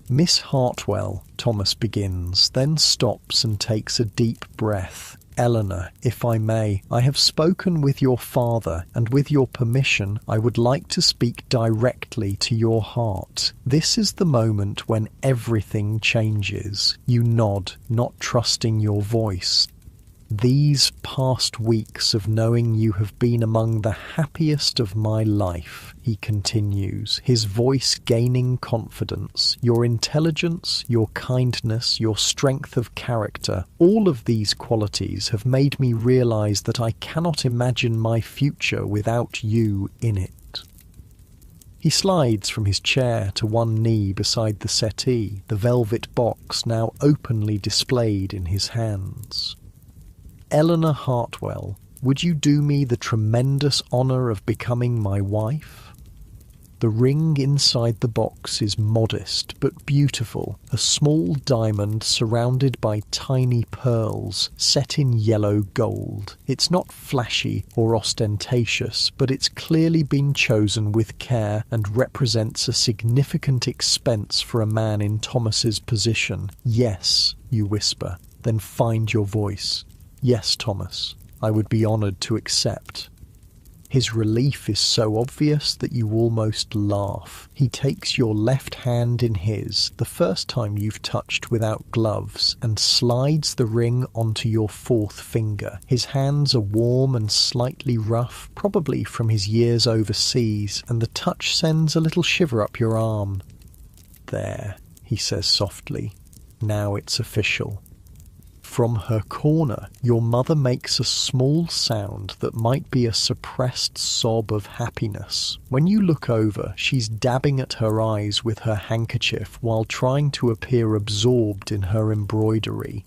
"Miss Hartwell," Thomas begins, then stops and takes a deep breath. "Eleanor, if I may, I have spoken with your father, and with your permission, I would like to speak directly to your heart. This is the moment when everything changes." You nod, not trusting your voice. "These past weeks of knowing you have been among the happiest of my life," he continues, his voice gaining confidence. "Your intelligence, your kindness, your strength of character, all of these qualities have made me realize that I cannot imagine my future without you in it." He slides from his chair to one knee beside the settee, the velvet box now openly displayed in his hands. "Eleanor Hartwell, would you do me the tremendous honour of becoming my wife?" The ring inside the box is modest but beautiful, a small diamond surrounded by tiny pearls set in yellow gold. It's not flashy or ostentatious, but it's clearly been chosen with care and represents a significant expense for a man in Thomas's position. "Yes," you whisper, then find your voice. "Yes, Thomas, I would be honoured to accept." His relief is so obvious that you almost laugh. He takes your left hand in his, the first time you've touched without gloves, and slides the ring onto your 4th finger. His hands are warm and slightly rough, probably from his years overseas, and the touch sends a little shiver up your arm. "There," he says softly. "Now it's official." From her corner, your mother makes a small sound that might be a suppressed sob of happiness. When you look over, she's dabbing at her eyes with her handkerchief while trying to appear absorbed in her embroidery.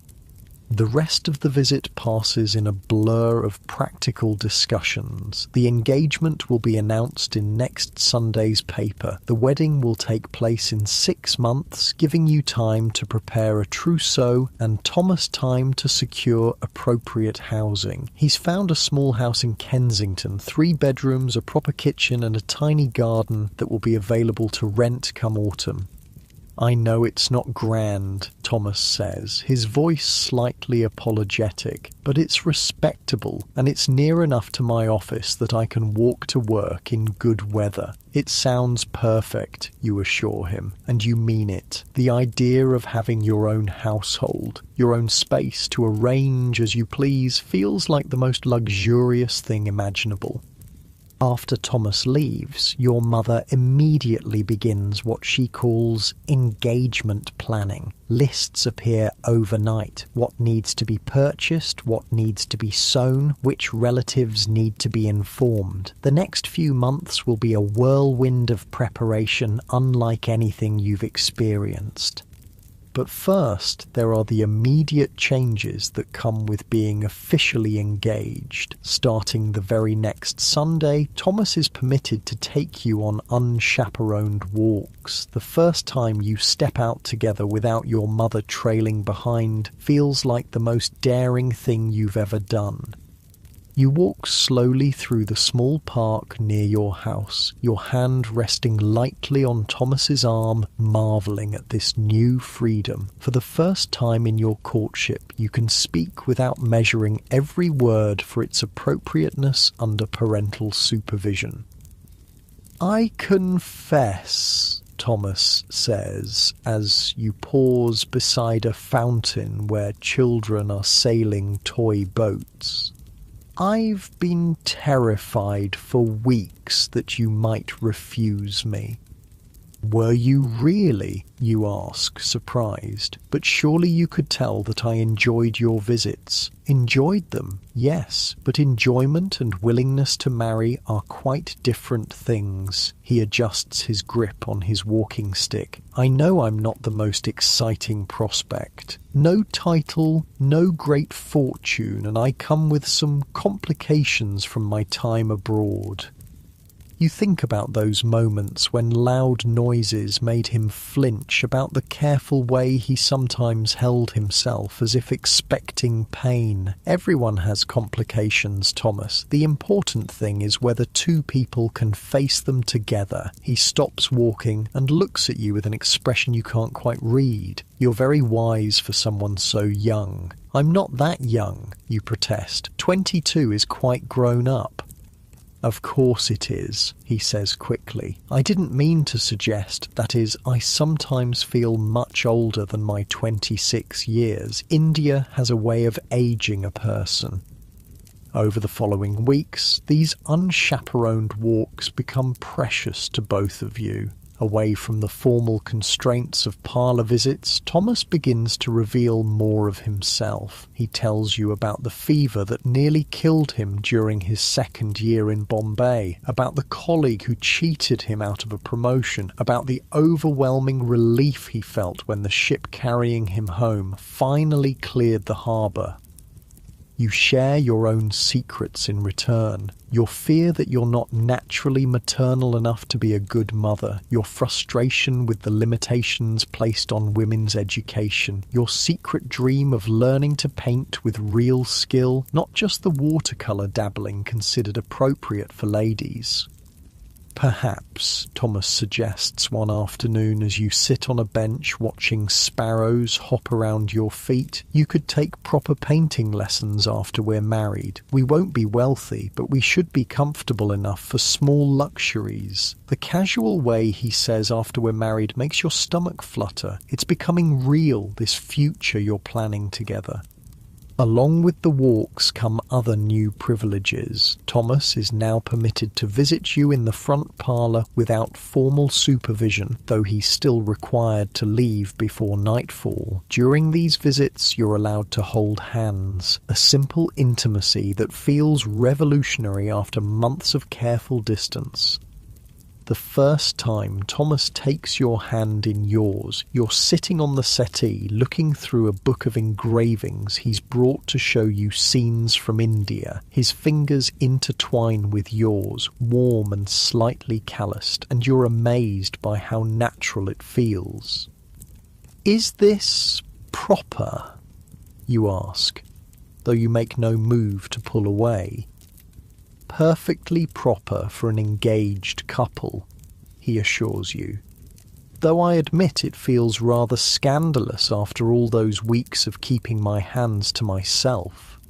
The rest of the visit passes in a blur of practical discussions. The engagement will be announced in next Sunday's paper. The wedding will take place in 6 months, giving you time to prepare a trousseau and Thomas time to secure appropriate housing. He's found a small house in Kensington, 3 bedrooms, a proper kitchen and a tiny garden that will be available to rent come autumn. I know it's not grand, Thomas says, his voice slightly apologetic, but it's respectable and it's near enough to my office that I can walk to work in good weather. It sounds perfect, you assure him, and you mean it. The idea of having your own household, your own space to arrange as you please, feels like the most luxurious thing imaginable. After Thomas leaves, your mother immediately begins what she calls engagement planning. Lists appear overnight. What needs to be purchased, what needs to be sewn, which relatives need to be informed. The next few months will be a whirlwind of preparation unlike anything you've experienced. But first, there are the immediate changes that come with being officially engaged. Starting the very next Sunday, Thomas is permitted to take you on unchaperoned walks. The first time you step out together without your mother trailing behind feels like the most daring thing you've ever done. You walk slowly through the small park near your house, your hand resting lightly on Thomas's arm, marvelling at this new freedom. For the first time in your courtship, you can speak without measuring every word for its appropriateness under parental supervision. I confess, Thomas says, as you pause beside a fountain where children are sailing toy boats. I've been terrified for weeks that you might refuse me. Were you really? You ask, surprised. But surely you could tell that I enjoyed your visits. Enjoyed them, yes, but enjoyment and willingness to marry are quite different things. He adjusts his grip on his walking stick. I know I'm not the most exciting prospect. No title, no great fortune, and I come with some complications from my time abroad. You think about those moments when loud noises made him flinch, about the careful way he sometimes held himself as if expecting pain. Everyone has complications, Thomas. The important thing is whether 2 people can face them together. He stops walking and looks at you with an expression you can't quite read. You're very wise for someone so young. I'm not that young, you protest. 22 is quite grown up. Of course it is, he says quickly. I didn't mean to suggest, that is, I sometimes feel much older than my 26 years. India has a way of aging a person. Over the following weeks, these unchaperoned walks become precious to both of you. Away from the formal constraints of parlour visits, Thomas begins to reveal more of himself. He tells you about the fever that nearly killed him during his 2nd year in Bombay, about the colleague who cheated him out of a promotion, about the overwhelming relief he felt when the ship carrying him home finally cleared the harbour. You share your own secrets in return. Your fear that you're not naturally maternal enough to be a good mother, your frustration with the limitations placed on women's education, your secret dream of learning to paint with real skill, not just the watercolour dabbling considered appropriate for ladies. Perhaps, Thomas suggests one afternoon as you sit on a bench watching sparrows hop around your feet, you could take proper painting lessons after we're married. We won't be wealthy, but we should be comfortable enough for small luxuries. The casual way he says after we're married makes your stomach flutter. It's becoming real, this future you're planning together. Along with the walks come other new privileges. Thomas is now permitted to visit you in the front parlour without formal supervision, though he's still required to leave before nightfall. During these visits, you're allowed to hold hands, a simple intimacy that feels revolutionary after months of careful distance. The first time Thomas takes your hand in yours, you're sitting on the settee looking through a book of engravings he's brought to show you scenes from India. His fingers intertwine with yours, warm and slightly calloused, and you're amazed by how natural it feels. "Is this proper?" you ask, though you make no move to pull away. "Perfectly proper for an engaged couple," he assures you. "Though I admit it feels rather scandalous after all those weeks of keeping my hands to myself."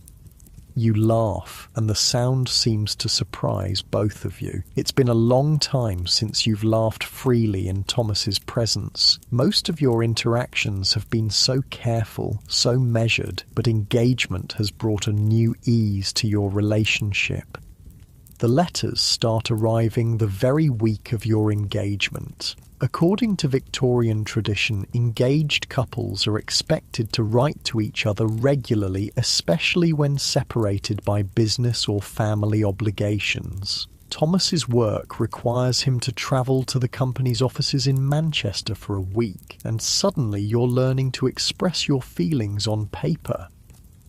You laugh, and the sound seems to surprise both of you. It's been a long time since you've laughed freely in Thomas's presence. Most of your interactions have been so careful, so measured, but engagement has brought a new ease to your relationship. The letters start arriving the very week of your engagement. According to Victorian tradition, engaged couples are expected to write to each other regularly, especially when separated by business or family obligations. Thomas's work requires him to travel to the company's offices in Manchester for a week, and suddenly you're learning to express your feelings on paper.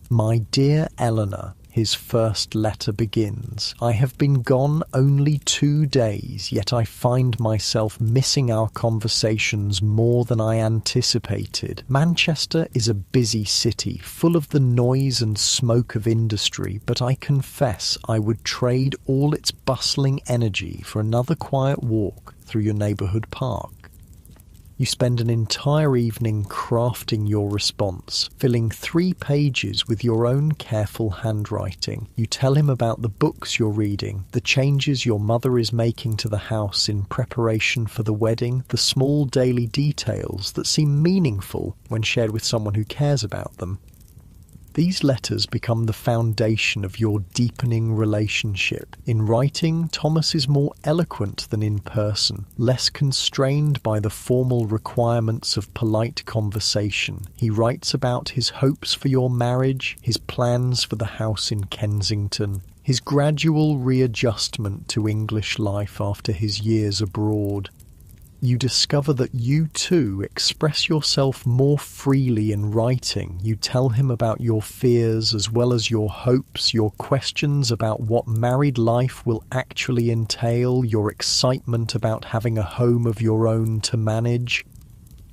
"My dear Eleanor," his first letter begins, "I have been gone only 2 days, yet I find myself missing our conversations more than I anticipated. Manchester is a busy city, full of the noise and smoke of industry, but I confess I would trade all its bustling energy for another quiet walk through your neighbourhood park." You spend an entire evening crafting your response, filling 3 pages with your own careful handwriting. You tell him about the books you're reading, the changes your mother is making to the house in preparation for the wedding, the small daily details that seem meaningful when shared with someone who cares about them. These letters become the foundation of your deepening relationship. In writing, Thomas is more eloquent than in person, less constrained by the formal requirements of polite conversation. He writes about his hopes for your marriage, his plans for the house in Kensington, his gradual readjustment to English life after his years abroad. You discover that you too express yourself more freely in writing. You tell him about your fears as well as your hopes, your questions about what married life will actually entail, your excitement about having a home of your own to manage.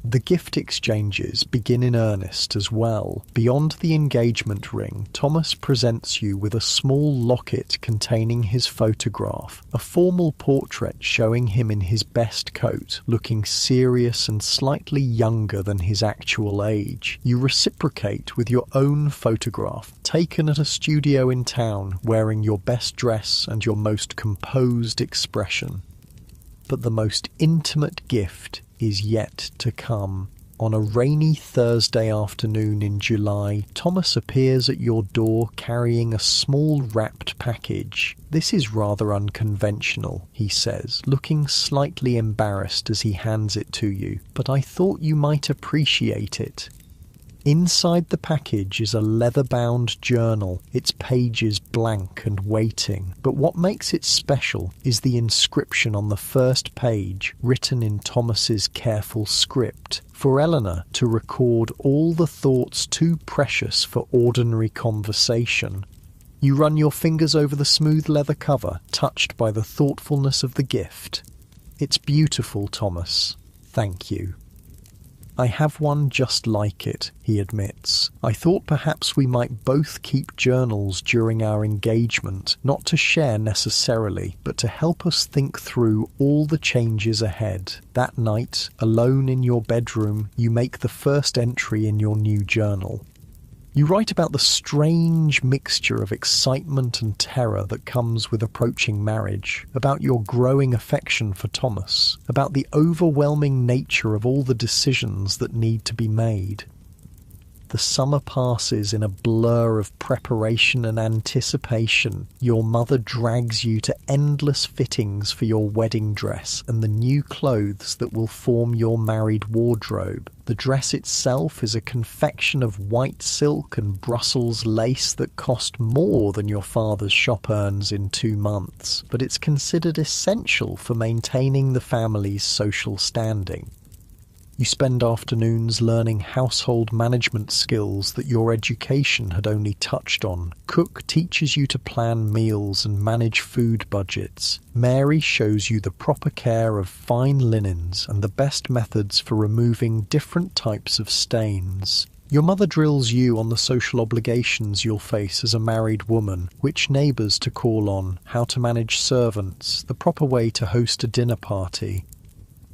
The gift exchanges begin in earnest as well. Beyond the engagement ring, Thomas presents you with a small locket containing his photograph, a formal portrait showing him in his best coat, looking serious and slightly younger than his actual age. You reciprocate with your own photograph, taken at a studio in town, wearing your best dress and your most composed expression. But the most intimate gift is yet to come. On a rainy Thursday afternoon in July, Thomas appears at your door carrying a small wrapped package. "This is rather unconventional," he says, looking slightly embarrassed as he hands it to you, "but I thought you might appreciate it." Inside the package is a leather-bound journal, its pages blank and waiting. But what makes it special is the inscription on the first page, written in Thomas's careful script, for Eleanor to record all the thoughts too precious for ordinary conversation. You run your fingers over the smooth leather cover, touched by the thoughtfulness of the gift. "It's beautiful, Thomas. Thank you." "I have one just like it," he admits. "I thought perhaps we might both keep journals during our engagement, not to share necessarily, but to help us think through all the changes ahead." That night, alone in your bedroom, you make the first entry in your new journal. You write about the strange mixture of excitement and terror that comes with approaching marriage, about your growing affection for Thomas, about the overwhelming nature of all the decisions that need to be made. The summer passes in a blur of preparation and anticipation. Your mother drags you to endless fittings for your wedding dress and the new clothes that will form your married wardrobe. The dress itself is a confection of white silk and Brussels lace that cost more than your father's shop earns in 2 months, but it's considered essential for maintaining the family's social standing. You spend afternoons learning household management skills that your education had only touched on. Cook teaches you to plan meals and manage food budgets. Mary shows you the proper care of fine linens and the best methods for removing different types of stains. Your mother drills you on the social obligations you'll face as a married woman, which neighbours to call on, how to manage servants, the proper way to host a dinner party.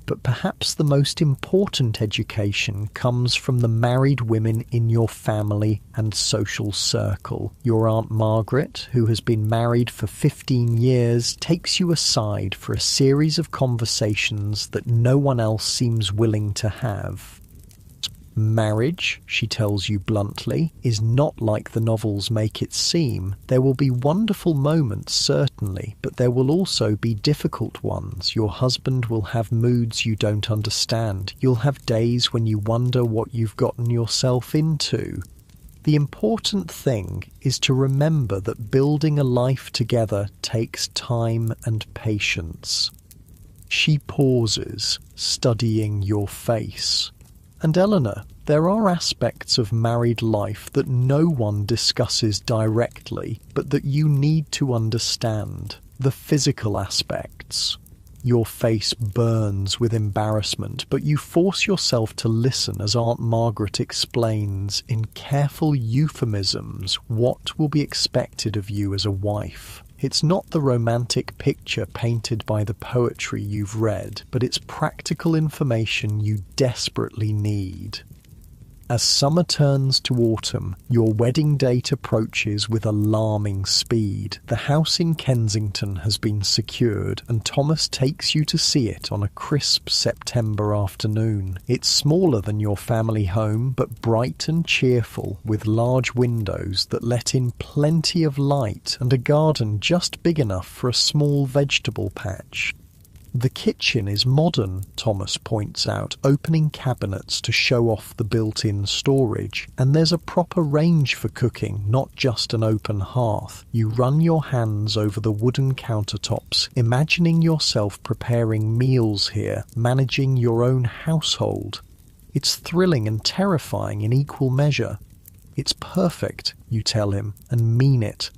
But perhaps the most important education comes from the married women in your family and social circle. Your Aunt Margaret, who has been married for 15 years, takes you aside for a series of conversations that no one else seems willing to have. Marriage, she tells you bluntly, is not like the novels make it seem. There will be wonderful moments, certainly, but there will also be difficult ones. Your husband will have moods you don't understand. You'll have days when you wonder what you've gotten yourself into. The important thing is to remember that building a life together takes time and patience. She pauses, studying your face. And Eleanor, there are aspects of married life that no one discusses directly, but that you need to understand. The physical aspects. Your face burns with embarrassment, but you force yourself to listen as Aunt Margaret explains in careful euphemisms what will be expected of you as a wife. It's not the romantic picture painted by the poetry you've read, but it's practical information you desperately need. As summer turns to autumn, your wedding date approaches with alarming speed. The house in Kensington has been secured, and Thomas takes you to see it on a crisp September afternoon. It's smaller than your family home, but bright and cheerful, with large windows that let in plenty of light and a garden just big enough for a small vegetable patch. The kitchen is modern, Thomas points out, opening cabinets to show off the built-in storage. And there's a proper range for cooking, not just an open hearth. You run your hands over the wooden countertops, imagining yourself preparing meals here, managing your own household. It's thrilling and terrifying in equal measure. It's perfect, you tell him, and mean it.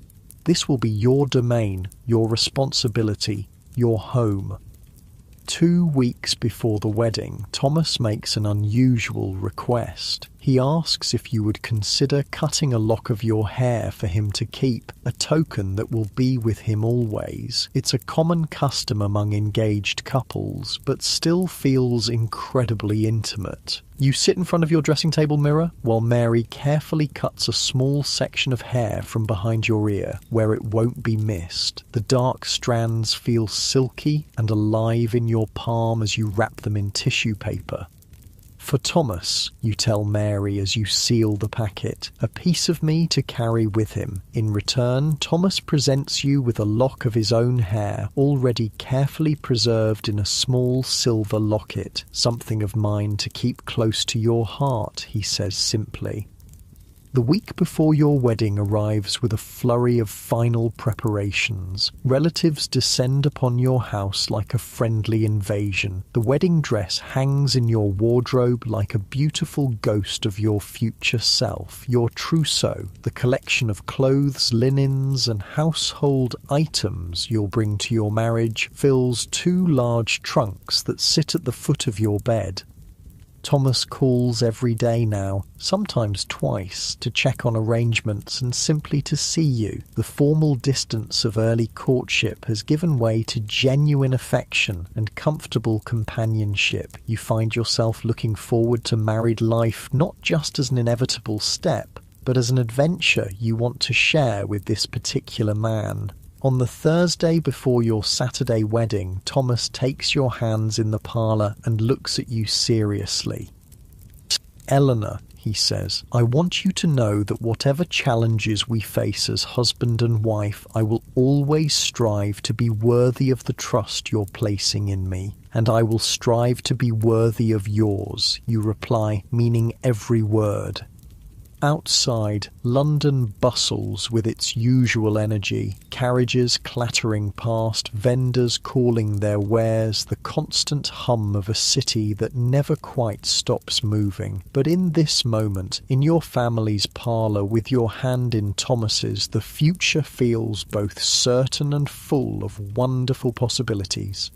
This will be your domain, your responsibility, your home. 2 weeks before the wedding, Thomas makes an unusual request. He asks if you would consider cutting a lock of your hair for him to keep, a token that will be with him always. It's a common custom among engaged couples, but still feels incredibly intimate. You sit in front of your dressing table mirror while Mary carefully cuts a small section of hair from behind your ear where it won't be missed. The dark strands feel silky and alive in your palm as you wrap them in tissue paper. For Thomas, you tell Mary as you seal the packet, a piece of me to carry with him. In return, Thomas presents you with a lock of his own hair, already carefully preserved in a small silver locket, something of mine to keep close to your heart, he says simply. The week before your wedding arrives with a flurry of final preparations. Relatives descend upon your house like a friendly invasion. The wedding dress hangs in your wardrobe like a beautiful ghost of your future self. Your trousseau, the collection of clothes, linens, and household items you'll bring to your marriage, fills 2 large trunks that sit at the foot of your bed. Thomas calls every day now, sometimes twice, to check on arrangements and simply to see you. The formal distance of early courtship has given way to genuine affection and comfortable companionship. You find yourself looking forward to married life not just as an inevitable step, but as an adventure you want to share with this particular man. On the Thursday before your Saturday wedding, Thomas takes your hands in the parlour and looks at you seriously. Eleanor, he he says. "I want you to know that whatever challenges we face as husband and wife, I will always strive to be worthy of the trust you're placing in me. And I will strive to be worthy of yours," you reply, meaning every word. Outside, London bustles with its usual energy, carriages clattering past, vendors calling their wares, the constant hum of a city that never quite stops moving. But in this moment, in your family's parlour with your hand in Thomas's, the future feels both certain and full of wonderful possibilities.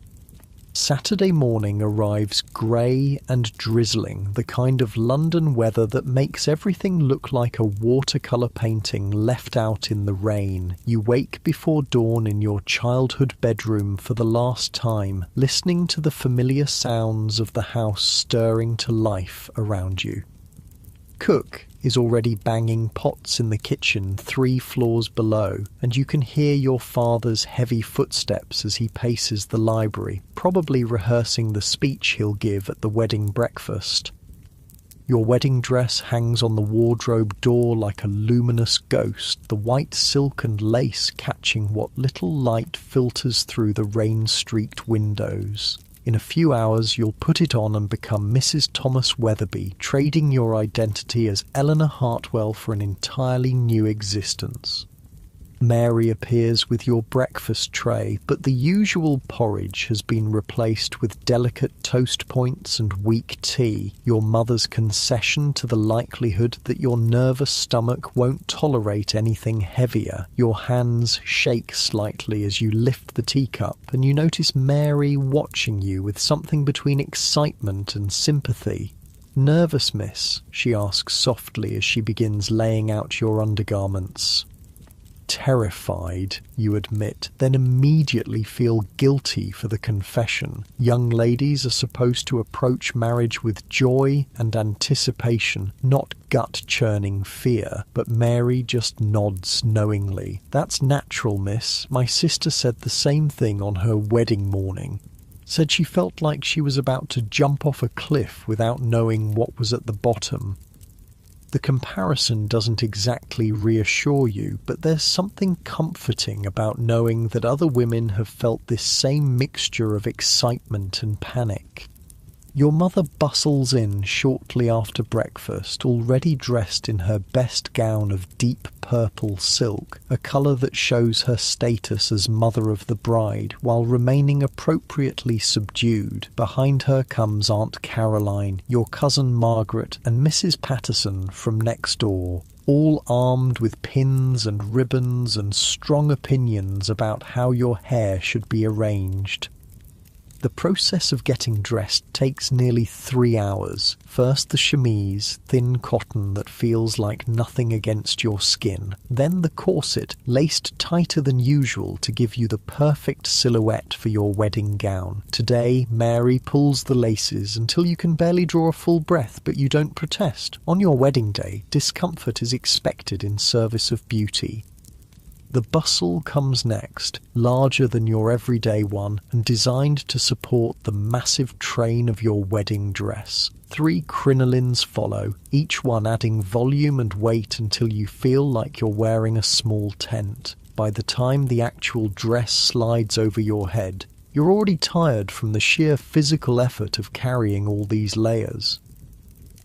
Saturday morning arrives grey and drizzling, the kind of London weather that makes everything look like a watercolour painting left out in the rain. You wake before dawn in your childhood bedroom for the last time, listening to the familiar sounds of the house stirring to life around you. Cook is already banging pots in the kitchen 3 floors below, and you can hear your father's heavy footsteps as he paces the library, probably rehearsing the speech he'll give at the wedding breakfast. Your wedding dress hangs on the wardrobe door like a luminous ghost, the white silk and lace catching what little light filters through the rain-streaked windows. In a few hours you'll put it on and become Mrs. Thomas Weatherby, trading your identity as Eleanor Hartwell for an entirely new existence. Mary appears with your breakfast tray, but the usual porridge has been replaced with delicate toast points and weak tea, your mother's concession to the likelihood that your nervous stomach won't tolerate anything heavier. Your hands shake slightly as you lift the teacup, and you notice Mary watching you with something between excitement and sympathy. "Nervous, miss?" she asks softly as she begins laying out your undergarments. Terrified, you admit, then immediately feel guilty for the confession. Young ladies are supposed to approach marriage with joy and anticipation, not gut-churning fear, but Mary just nods knowingly. "That's natural, miss. My sister said the same thing on her wedding morning. Said she felt like she was about to jump off a cliff without knowing what was at the bottom." The comparison doesn't exactly reassure you, but there's something comforting about knowing that other women have felt this same mixture of excitement and panic. Your mother bustles in shortly after breakfast, already dressed in her best gown of deep purple silk, a colour that shows her status as mother of the bride, while remaining appropriately subdued. Behind her comes Aunt Caroline, your cousin Margaret, and Mrs. Patterson from next door, all armed with pins and ribbons and strong opinions about how your hair should be arranged. The process of getting dressed takes nearly 3 hours. First the chemise, thin cotton that feels like nothing against your skin. Then the corset, laced tighter than usual to give you the perfect silhouette for your wedding gown. Today, Mary pulls the laces until you can barely draw a full breath, but you don't protest. On your wedding day, discomfort is expected in service of beauty. The bustle comes next, larger than your everyday one and designed to support the massive train of your wedding dress. 3 crinolines follow, each one adding volume and weight until you feel like you're wearing a small tent. By the time the actual dress slides over your head, you're already tired from the sheer physical effort of carrying all these layers.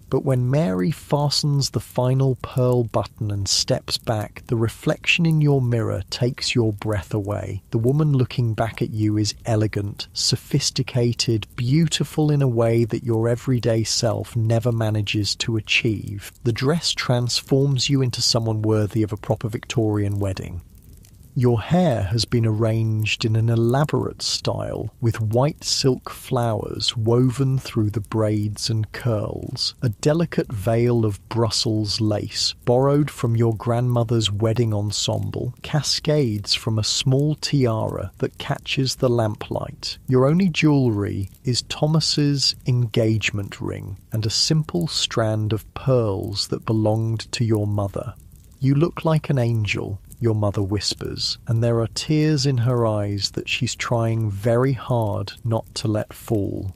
But when Mary fastens the final pearl button and steps back, the reflection in your mirror takes your breath away. The woman looking back at you is elegant, sophisticated, beautiful in a way that your everyday self never manages to achieve. The dress transforms you into someone worthy of a proper Victorian wedding. Your hair has been arranged in an elaborate style, with white silk flowers woven through the braids and curls. A delicate veil of Brussels lace, borrowed from your grandmother's wedding ensemble, cascades from a small tiara that catches the lamplight. Your only jewellery is Thomas's engagement ring and a simple strand of pearls that belonged to your mother. "You look like an angel," your mother whispers, and there are tears in her eyes that she's trying very hard not to let fall.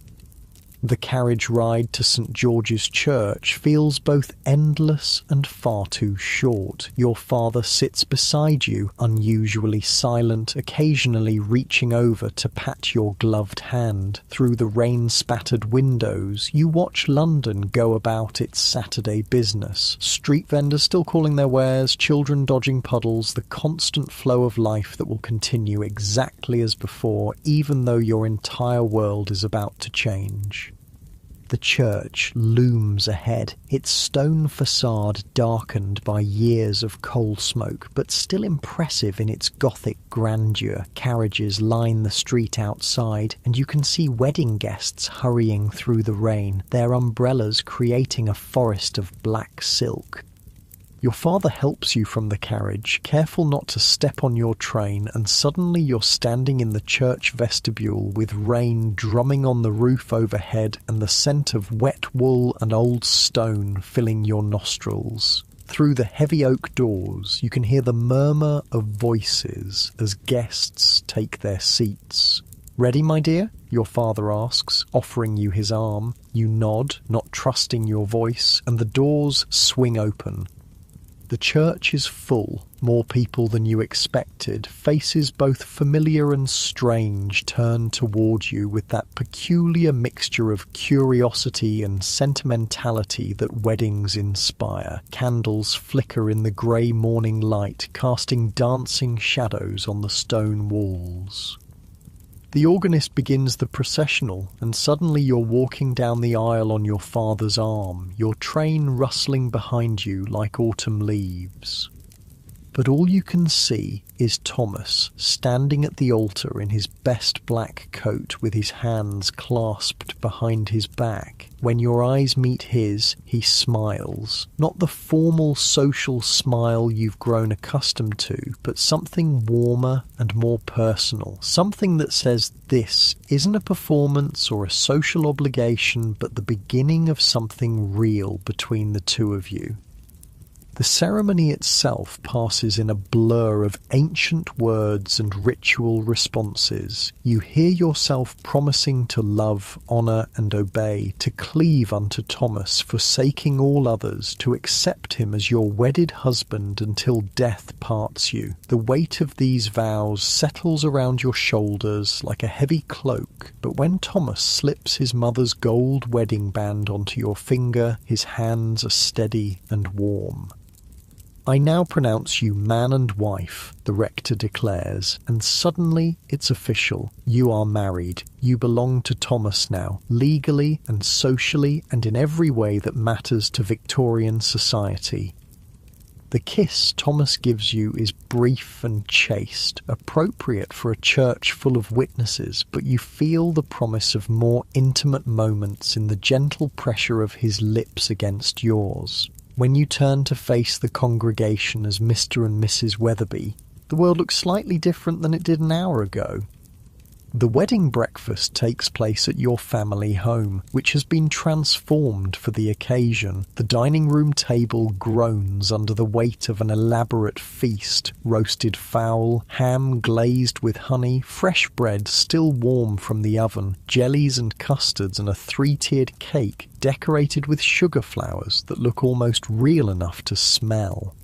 The carriage ride to St. George's Church feels both endless and far too short. Your father sits beside you, unusually silent, occasionally reaching over to pat your gloved hand. Through the rain-spattered windows, you watch London go about its Saturday business. Street vendors still calling their wares, children dodging puddles, the constant flow of life that will continue exactly as before, even though your entire world is about to change. The church looms ahead, its stone facade darkened by years of coal smoke, but still impressive in its Gothic grandeur. Carriages line the street outside, and you can see wedding guests hurrying through the rain, their umbrellas creating a forest of black silk. Your father helps you from the carriage, careful not to step on your train, and suddenly you're standing in the church vestibule with rain drumming on the roof overhead and the scent of wet wool and old stone filling your nostrils. Through the heavy oak doors, you can hear the murmur of voices as guests take their seats. "Ready, my dear?" your father asks, offering you his arm. You nod, not trusting your voice, and the doors swing open. The church is full, more people than you expected, faces both familiar and strange turn toward you with that peculiar mixture of curiosity and sentimentality that weddings inspire. Candles flicker in the grey morning light, casting dancing shadows on the stone walls. The organist begins the processional, and suddenly you're walking down the aisle on your father's arm, your train rustling behind you like autumn leaves. But all you can see is Thomas standing at the altar in his best black coat with his hands clasped behind his back. When your eyes meet his, he smiles. Not the formal social smile you've grown accustomed to, but something warmer and more personal. Something that says this isn't a performance or a social obligation, but the beginning of something real between the two of you. The ceremony itself passes in a blur of ancient words and ritual responses. You hear yourself promising to love, honour and obey, to cleave unto Thomas, forsaking all others, to accept him as your wedded husband until death parts you. The weight of these vows settles around your shoulders like a heavy cloak, but when Thomas slips his mother's gold wedding band onto your finger, his hands are steady and warm. "I now pronounce you man and wife," the rector declares, and suddenly it's official. You are married. You belong to Thomas now, legally and socially and in every way that matters to Victorian society. The kiss Thomas gives you is brief and chaste, appropriate for a church full of witnesses, but you feel the promise of more intimate moments in the gentle pressure of his lips against yours. When you turn to face the congregation as Mr. and Mrs. Weatherby, the world looks slightly different than it did an hour ago. The wedding breakfast takes place at your family home, which has been transformed for the occasion. The dining room table groans under the weight of an elaborate feast: roasted fowl, ham glazed with honey, fresh bread still warm from the oven, jellies and custards, and a three-tiered cake decorated with sugar flowers that look almost real enough to smell.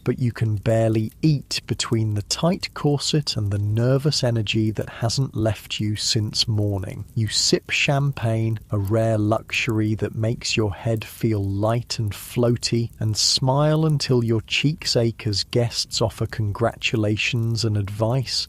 But you can barely eat between the tight corset and the nervous energy that hasn't left you since morning. You sip champagne, a rare luxury that makes your head feel light and floaty, and smile until your cheeks ache as guests offer congratulations and advice.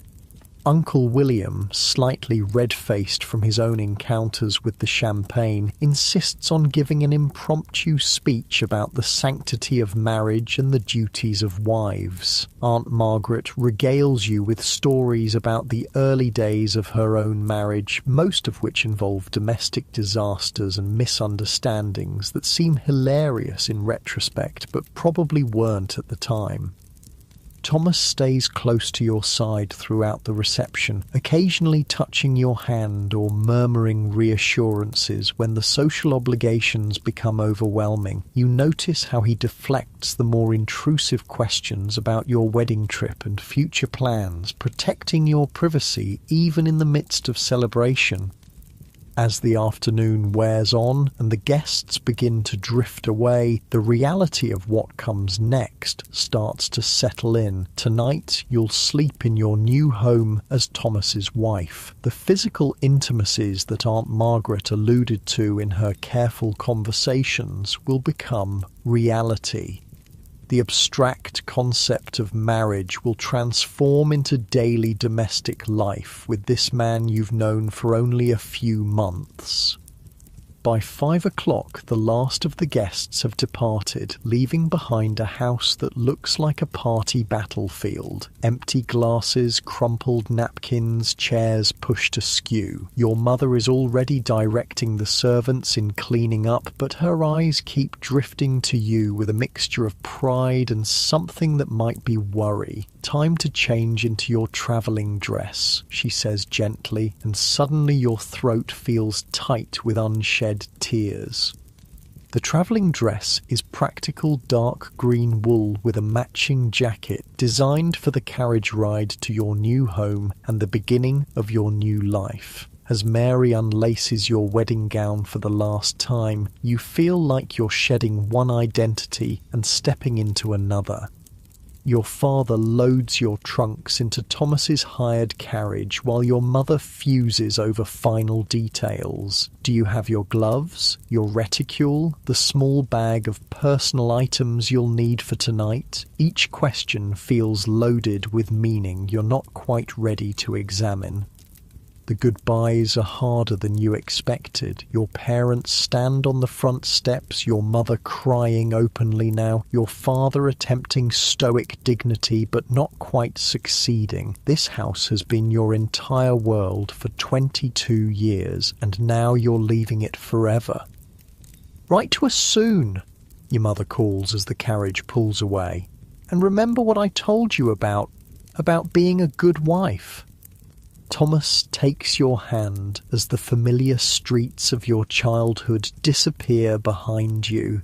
Uncle William, slightly red-faced from his own encounters with the champagne, insists on giving an impromptu speech about the sanctity of marriage and the duties of wives. Aunt Margaret regales you with stories about the early days of her own marriage, most of which involve domestic disasters and misunderstandings that seem hilarious in retrospect, but probably weren't at the time. Thomas stays close to your side throughout the reception, occasionally touching your hand or murmuring reassurances when the social obligations become overwhelming. You notice how he deflects the more intrusive questions about your wedding trip and future plans, protecting your privacy even in the midst of celebration. As the afternoon wears on and the guests begin to drift away, the reality of what comes next starts to settle in. Tonight, you'll sleep in your new home as Thomas's wife. The physical intimacies that Aunt Margaret alluded to in her careful conversations will become reality. The abstract concept of marriage will transform into daily domestic life with this man you've known for only a few months. By 5 o'clock, the last of the guests have departed, leaving behind a house that looks like a party battlefield. Empty glasses, crumpled napkins, chairs pushed askew. Your mother is already directing the servants in cleaning up, but her eyes keep drifting to you with a mixture of pride and something that might be worry. "Time to change into your travelling dress," she says gently, and suddenly your throat feels tight with unshed tears. The travelling dress is practical dark green wool with a matching jacket, designed for the carriage ride to your new home and the beginning of your new life. As Mary unlaces your wedding gown for the last time, you feel like you're shedding one identity and stepping into another. Your father loads your trunks into Thomas's hired carriage while your mother fuses over final details. Do you have your gloves, your reticule, the small bag of personal items you'll need for tonight? Each question feels loaded with meaning you're not quite ready to examine. The goodbyes are harder than you expected. Your parents stand on the front steps, your mother crying openly now, your father attempting stoic dignity but not quite succeeding. This house has been your entire world for 22 years, and now you're leaving it forever. "Write to us soon," your mother calls as the carriage pulls away. "And remember what I told you about being a good wife." Thomas takes your hand as the familiar streets of your childhood disappear behind you.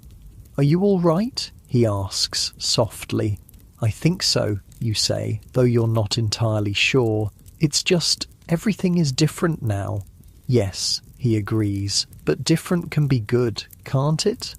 "Are you all right?" he asks softly. "I think so," you say, though you're not entirely sure. "It's just, everything is different now." "Yes," he agrees, "but different can be good, can't it?"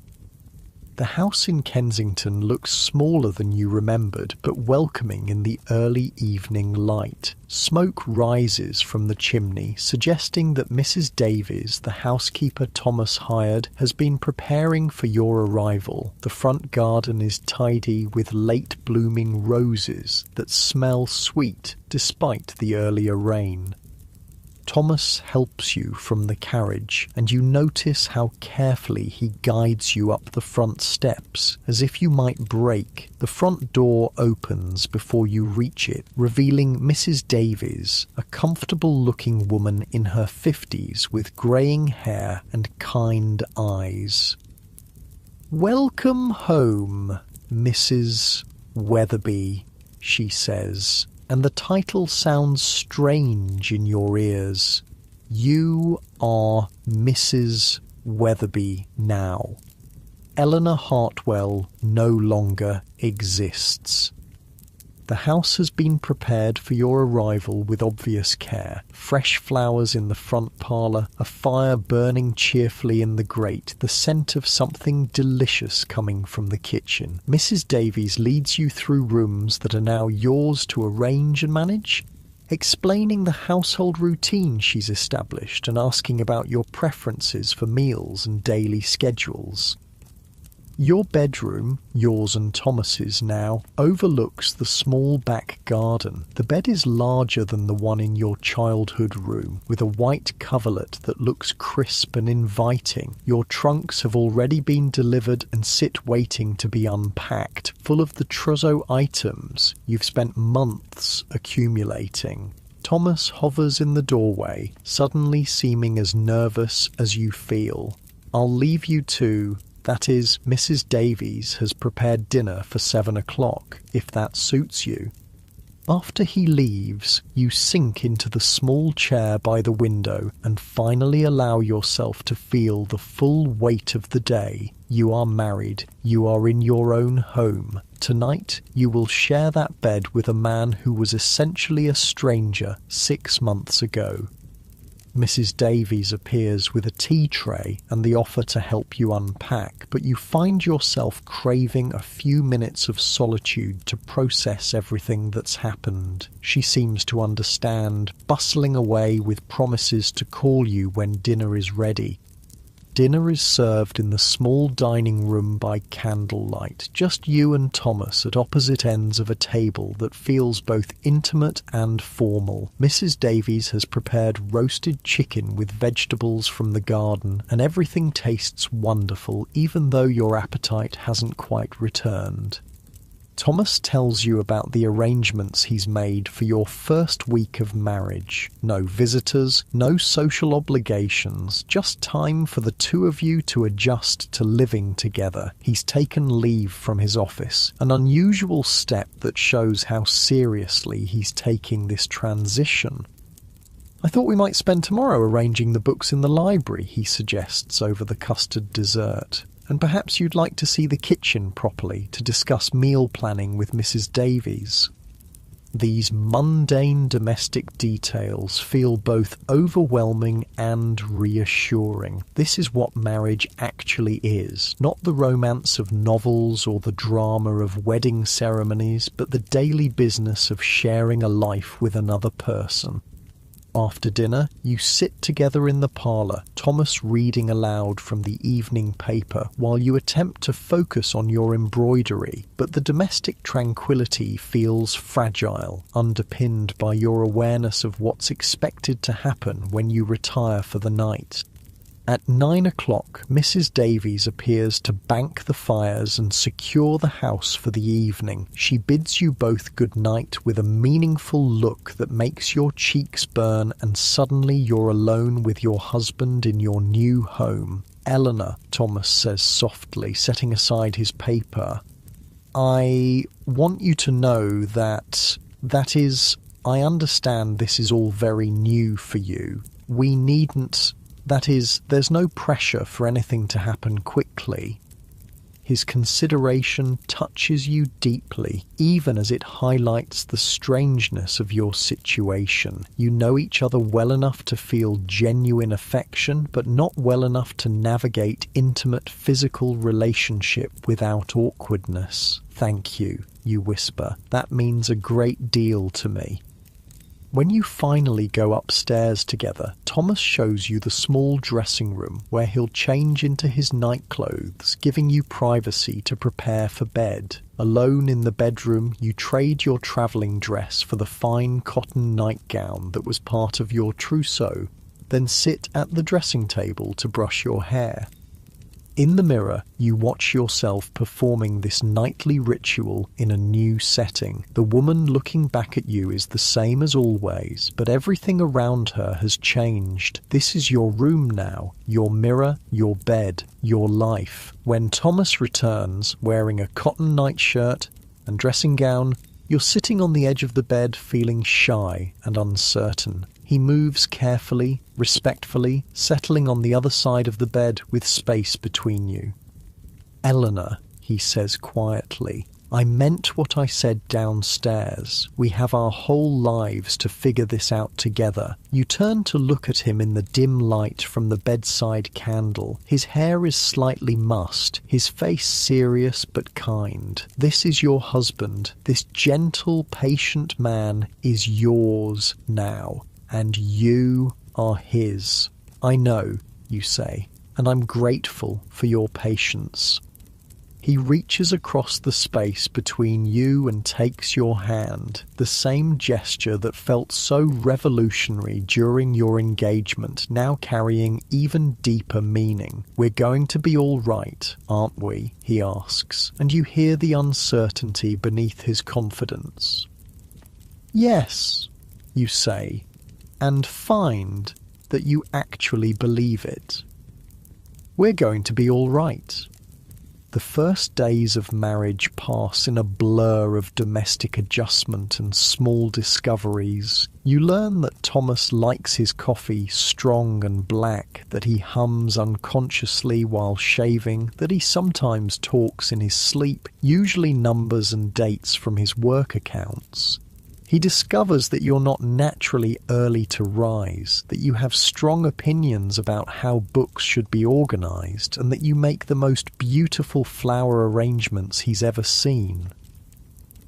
The house in Kensington looks smaller than you remembered, but welcoming in the early evening light. Smoke rises from the chimney, suggesting that Mrs. Davies, the housekeeper Thomas hired, has been preparing for your arrival. The front garden is tidy with late-blooming roses that smell sweet despite the earlier rain. Thomas helps you from the carriage, and you notice how carefully he guides you up the front steps, as if you might break. The front door opens before you reach it, revealing Mrs. Davies, a comfortable-looking woman in her 50s with greying hair and kind eyes. "Welcome home, Mrs. Weatherby," she says, and the title sounds strange in your ears. You are Mrs. Weatherby now. Eleanor Hartwell no longer exists. The house has been prepared for your arrival with obvious care. Fresh flowers in the front parlour, a fire burning cheerfully in the grate, the scent of something delicious coming from the kitchen. Mrs. Davies leads you through rooms that are now yours to arrange and manage, explaining the household routine she's established and asking about your preferences for meals and daily schedules. Your bedroom, yours and Thomas's now, overlooks the small back garden. The bed is larger than the one in your childhood room, with a white coverlet that looks crisp and inviting. Your trunks have already been delivered and sit waiting to be unpacked, full of the trousseau items you've spent months accumulating. Thomas hovers in the doorway, suddenly seeming as nervous as you feel. "I'll leave you to... That is, Mrs. Davies has prepared dinner for 7 o'clock, if that suits you." After he leaves, you sink into the small chair by the window and finally allow yourself to feel the full weight of the day. You are married. You are in your own home. Tonight, you will share that bed with a man who was essentially a stranger 6 months ago. Mrs. Davies appears with a tea tray and the offer to help you unpack, but you find yourself craving a few minutes of solitude to process everything that's happened. She seems to understand, bustling away with promises to call you when dinner is ready. Dinner is served in the small dining room by candlelight, just you and Thomas at opposite ends of a table that feels both intimate and formal. Mrs. Davies has prepared roasted chicken with vegetables from the garden, and everything tastes wonderful, even though your appetite hasn't quite returned. Thomas tells you about the arrangements he's made for your first week of marriage. No visitors, no social obligations, just time for the two of you to adjust to living together. He's taken leave from his office, an unusual step that shows how seriously he's taking this transition. "I thought we might spend tomorrow arranging the books in the library," he suggests over the custard dessert. "And perhaps you'd like to see the kitchen properly to discuss meal planning with Mrs. Davies." These mundane domestic details feel both overwhelming and reassuring. This is what marriage actually is, not the romance of novels or the drama of wedding ceremonies, but the daily business of sharing a life with another person. After dinner, you sit together in the parlour, Thomas reading aloud from the evening paper while you attempt to focus on your embroidery, but the domestic tranquility feels fragile, underpinned by your awareness of what's expected to happen when you retire for the night. At 9 o'clock, Mrs. Davies appears to bank the fires and secure the house for the evening. She bids you both good night with a meaningful look that makes your cheeks burn, and suddenly you're alone with your husband in your new home. "Eleanor," Thomas says softly, setting aside his paper, "I want you to know that I understand this is all very new for you. We needn't... there's no pressure for anything to happen quickly." His consideration touches you deeply, even as it highlights the strangeness of your situation. You know each other well enough to feel genuine affection, but not well enough to navigate intimate physical relationship without awkwardness. "Thank you," you whisper. "That means a great deal to me." When you finally go upstairs together, Thomas shows you the small dressing room where he'll change into his nightclothes, giving you privacy to prepare for bed. Alone in the bedroom, you trade your travelling dress for the fine cotton nightgown that was part of your trousseau, then sit at the dressing table to brush your hair. In the mirror, you watch yourself performing this nightly ritual in a new setting. The woman looking back at you is the same as always, but everything around her has changed. This is your room now, your mirror, your bed, your life. When Thomas returns, wearing a cotton nightshirt and dressing gown, you're sitting on the edge of the bed feeling shy and uncertain. He moves carefully, respectfully, settling on the other side of the bed with space between you. "Eleanor," he says quietly, "I meant what I said downstairs. We have our whole lives to figure this out together." You turn to look at him in the dim light from the bedside candle. His hair is slightly mussed, his face serious but kind. This is your husband. This gentle, patient man is yours now. And you are his. "I know," you say, "and I'm grateful for your patience." He reaches across the space between you and takes your hand, the same gesture that felt so revolutionary during your engagement, now carrying even deeper meaning. "We're going to be all right, aren't we?" he asks, and you hear the uncertainty beneath his confidence. "Yes," you say, and find that you actually believe it. We're going to be all right. The first days of marriage pass in a blur of domestic adjustment and small discoveries. You learn that Thomas likes his coffee strong and black, that he hums unconsciously while shaving, that he sometimes talks in his sleep, usually numbers and dates from his work accounts. He discovers that you're not naturally early to rise, that you have strong opinions about how books should be organised, and that you make the most beautiful flower arrangements he's ever seen.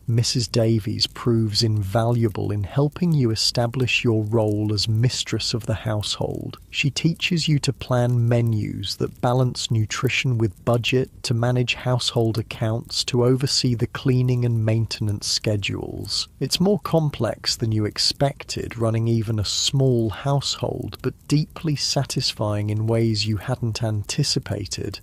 Mrs. Davies proves invaluable in helping you establish your role as mistress of the household. She teaches you to plan menus that balance nutrition with budget, to manage household accounts, to oversee the cleaning and maintenance schedules. It's more complex than you expected, running even a small household, but deeply satisfying in ways you hadn't anticipated.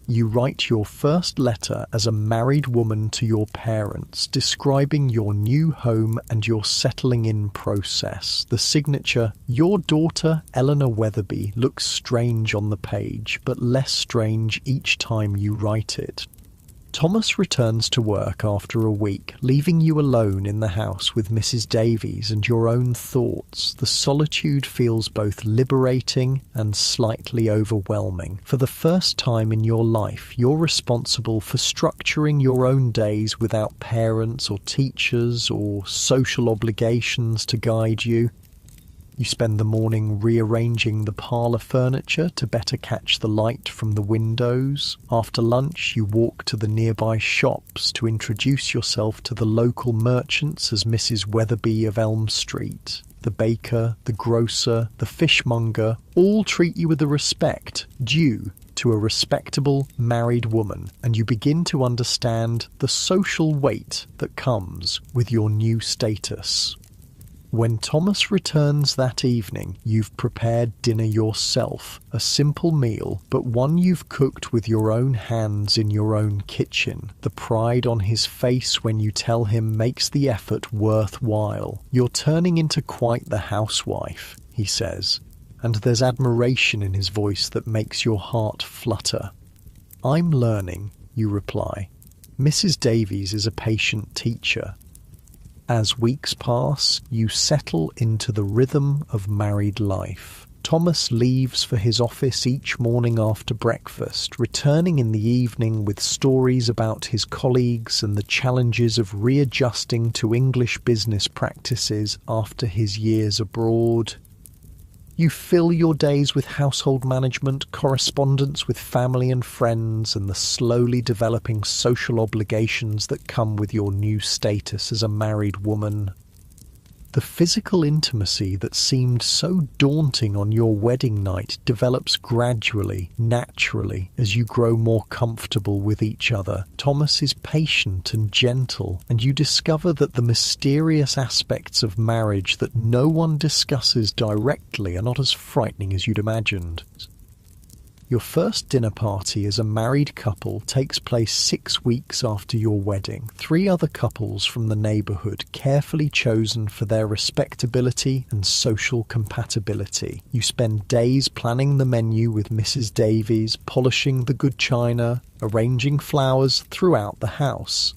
You write your first letter as a married woman to your parents, describing your new home and your settling in process. The signature, "Your daughter, Eleanor Weatherby," looks strange on the page, but less strange each time you write it. Thomas returns to work after a week, leaving you alone in the house with Mrs. Davies and your own thoughts. The solitude feels both liberating and slightly overwhelming. For the first time in your life, you're responsible for structuring your own days without parents or teachers or social obligations to guide you. You spend the morning rearranging the parlour furniture to better catch the light from the windows. After lunch, you walk to the nearby shops to introduce yourself to the local merchants as Mrs. Weatherby of Elm Street. The baker, the grocer, the fishmonger all treat you with the respect due to a respectable married woman, and you begin to understand the social weight that comes with your new status. When Thomas returns that evening, you've prepared dinner yourself, a simple meal, but one you've cooked with your own hands in your own kitchen. The pride on his face when you tell him makes the effort worthwhile. "You're turning into quite the housewife," he says, and there's admiration in his voice that makes your heart flutter. "I'm learning," you reply. Mrs. Davies is a patient teacher. As weeks pass, you settle into the rhythm of married life. Thomas leaves for his office each morning after breakfast, returning in the evening with stories about his colleagues and the challenges of readjusting to English business practices after his years abroad. You fill your days with household management, correspondence with family and friends, and the slowly developing social obligations that come with your new status as a married woman. The physical intimacy that seemed so daunting on your wedding night develops gradually, naturally, as you grow more comfortable with each other. Thomas is patient and gentle, and you discover that the mysterious aspects of marriage that no one discusses directly are not as frightening as you'd imagined. Your first dinner party as a married couple takes place 6 weeks after your wedding. 3 other couples from the neighbourhood, carefully chosen for their respectability and social compatibility. You spend days planning the menu with Mrs. Davies, polishing the good china, arranging flowers throughout the house.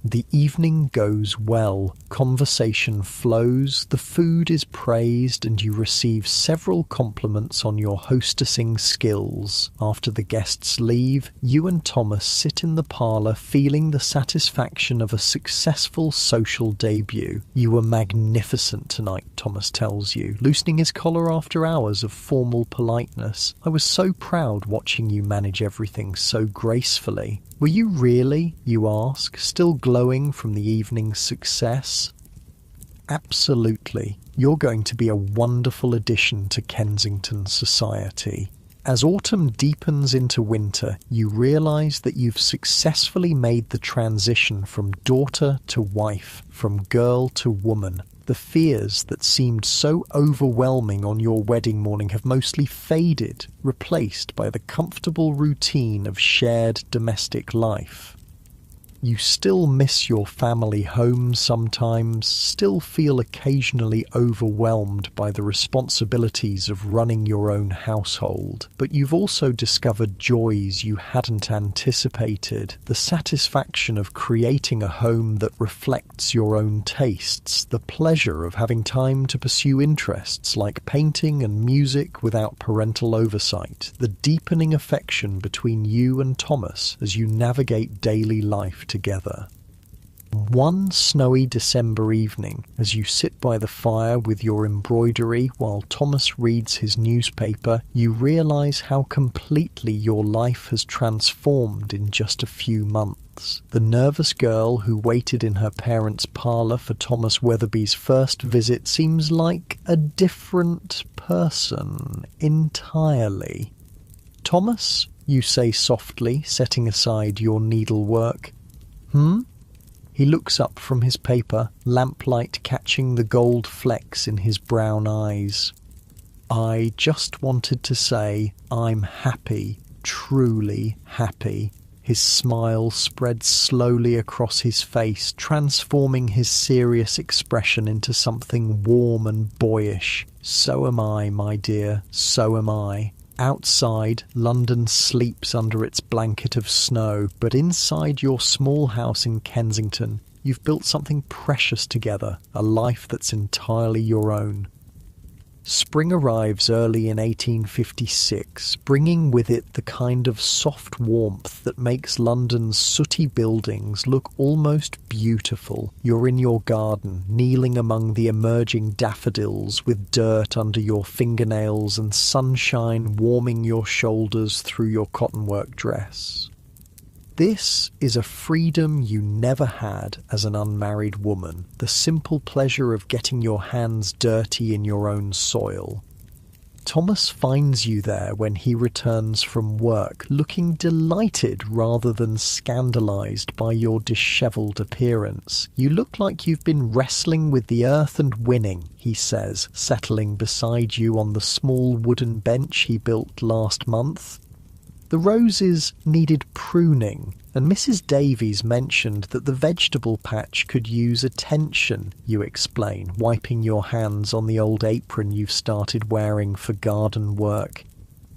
The evening goes well, conversation flows, the food is praised, and you receive several compliments on your hostessing skills. After the guests leave, you and Thomas sit in the parlour feeling the satisfaction of a successful social debut. "You were magnificent tonight," Thomas tells you, loosening his collar after hours of formal politeness. "I was so proud watching you manage everything so gracefully." "Were you really?" you ask, still glowing from the evening's success. "Absolutely. You're going to be a wonderful addition to Kensington society." As autumn deepens into winter, you realise that you've successfully made the transition from daughter to wife, from girl to woman. The fears that seemed so overwhelming on your wedding morning have mostly faded, replaced by the comfortable routine of shared domestic life. You still miss your family home sometimes, still feel occasionally overwhelmed by the responsibilities of running your own household, but you've also discovered joys you hadn't anticipated. The satisfaction of creating a home that reflects your own tastes, the pleasure of having time to pursue interests like painting and music without parental oversight, the deepening affection between you and Thomas as you navigate daily life together. One snowy December evening, as you sit by the fire with your embroidery while Thomas reads his newspaper, you realise how completely your life has transformed in just a few months. The nervous girl who waited in her parents' parlour for Thomas Weatherby's first visit seems like a different person entirely. "Thomas," you say softly, setting aside your needlework. He looks up from his paper, lamplight catching the gold flecks in his brown eyes. "I just wanted to say I'm happy, truly happy." His smile spreads slowly across his face, transforming his serious expression into something warm and boyish. "So am I, my dear, so am I." Outside, London sleeps under its blanket of snow, but inside your small house in Kensington, you've built something precious together, a life that's entirely your own. Spring arrives early in 1856, bringing with it the kind of soft warmth that makes London's sooty buildings look almost beautiful. You're in your garden, kneeling among the emerging daffodils with dirt under your fingernails and sunshine warming your shoulders through your cottonwork dress. This is a freedom you never had as an unmarried woman, the simple pleasure of getting your hands dirty in your own soil. Thomas finds you there when he returns from work, looking delighted rather than scandalised by your dishevelled appearance. "You look like you've been wrestling with the earth and winning," he says, settling beside you on the small wooden bench he built last month. "The roses needed pruning, and Mrs. Davies mentioned that the vegetable patch could use attention," you explain, wiping your hands on the old apron you've started wearing for garden work.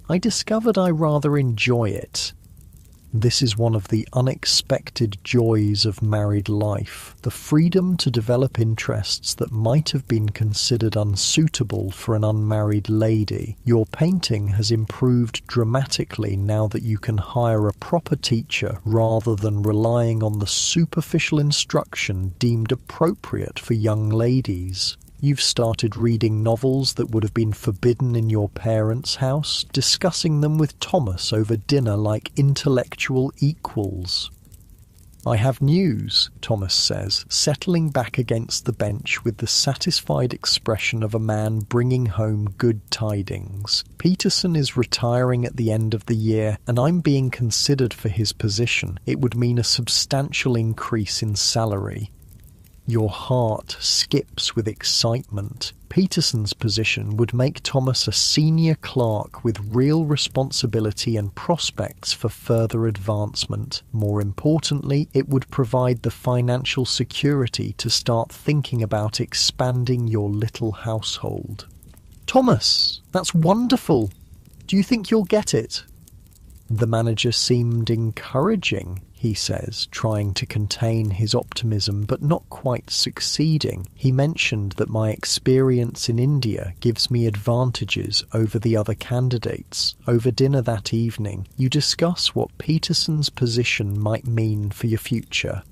"I discovered I rather enjoy it." This is one of the unexpected joys of married life, the freedom to develop interests that might have been considered unsuitable for an unmarried lady. Your painting has improved dramatically now that you can hire a proper teacher rather than relying on the superficial instruction deemed appropriate for young ladies. You've started reading novels that would have been forbidden in your parents' house, discussing them with Thomas over dinner like intellectual equals. "I have news," Thomas says, settling back against the bench with the satisfied expression of a man bringing home good tidings. "Peterson is retiring at the end of the year, and I'm being considered for his position. It would mean a substantial increase in salary." Your heart skips with excitement. Peterson's position would make Thomas a senior clerk with real responsibility and prospects for further advancement. More importantly, it would provide the financial security to start thinking about expanding your little household. "Thomas, that's wonderful. Do you think you'll get it?" The manager seemed encouraging, he says, trying to contain his optimism but not quite succeeding. "He mentioned that my experience in India gives me advantages over the other candidates." Over dinner that evening, you discuss what Peterson's position might mean for your future.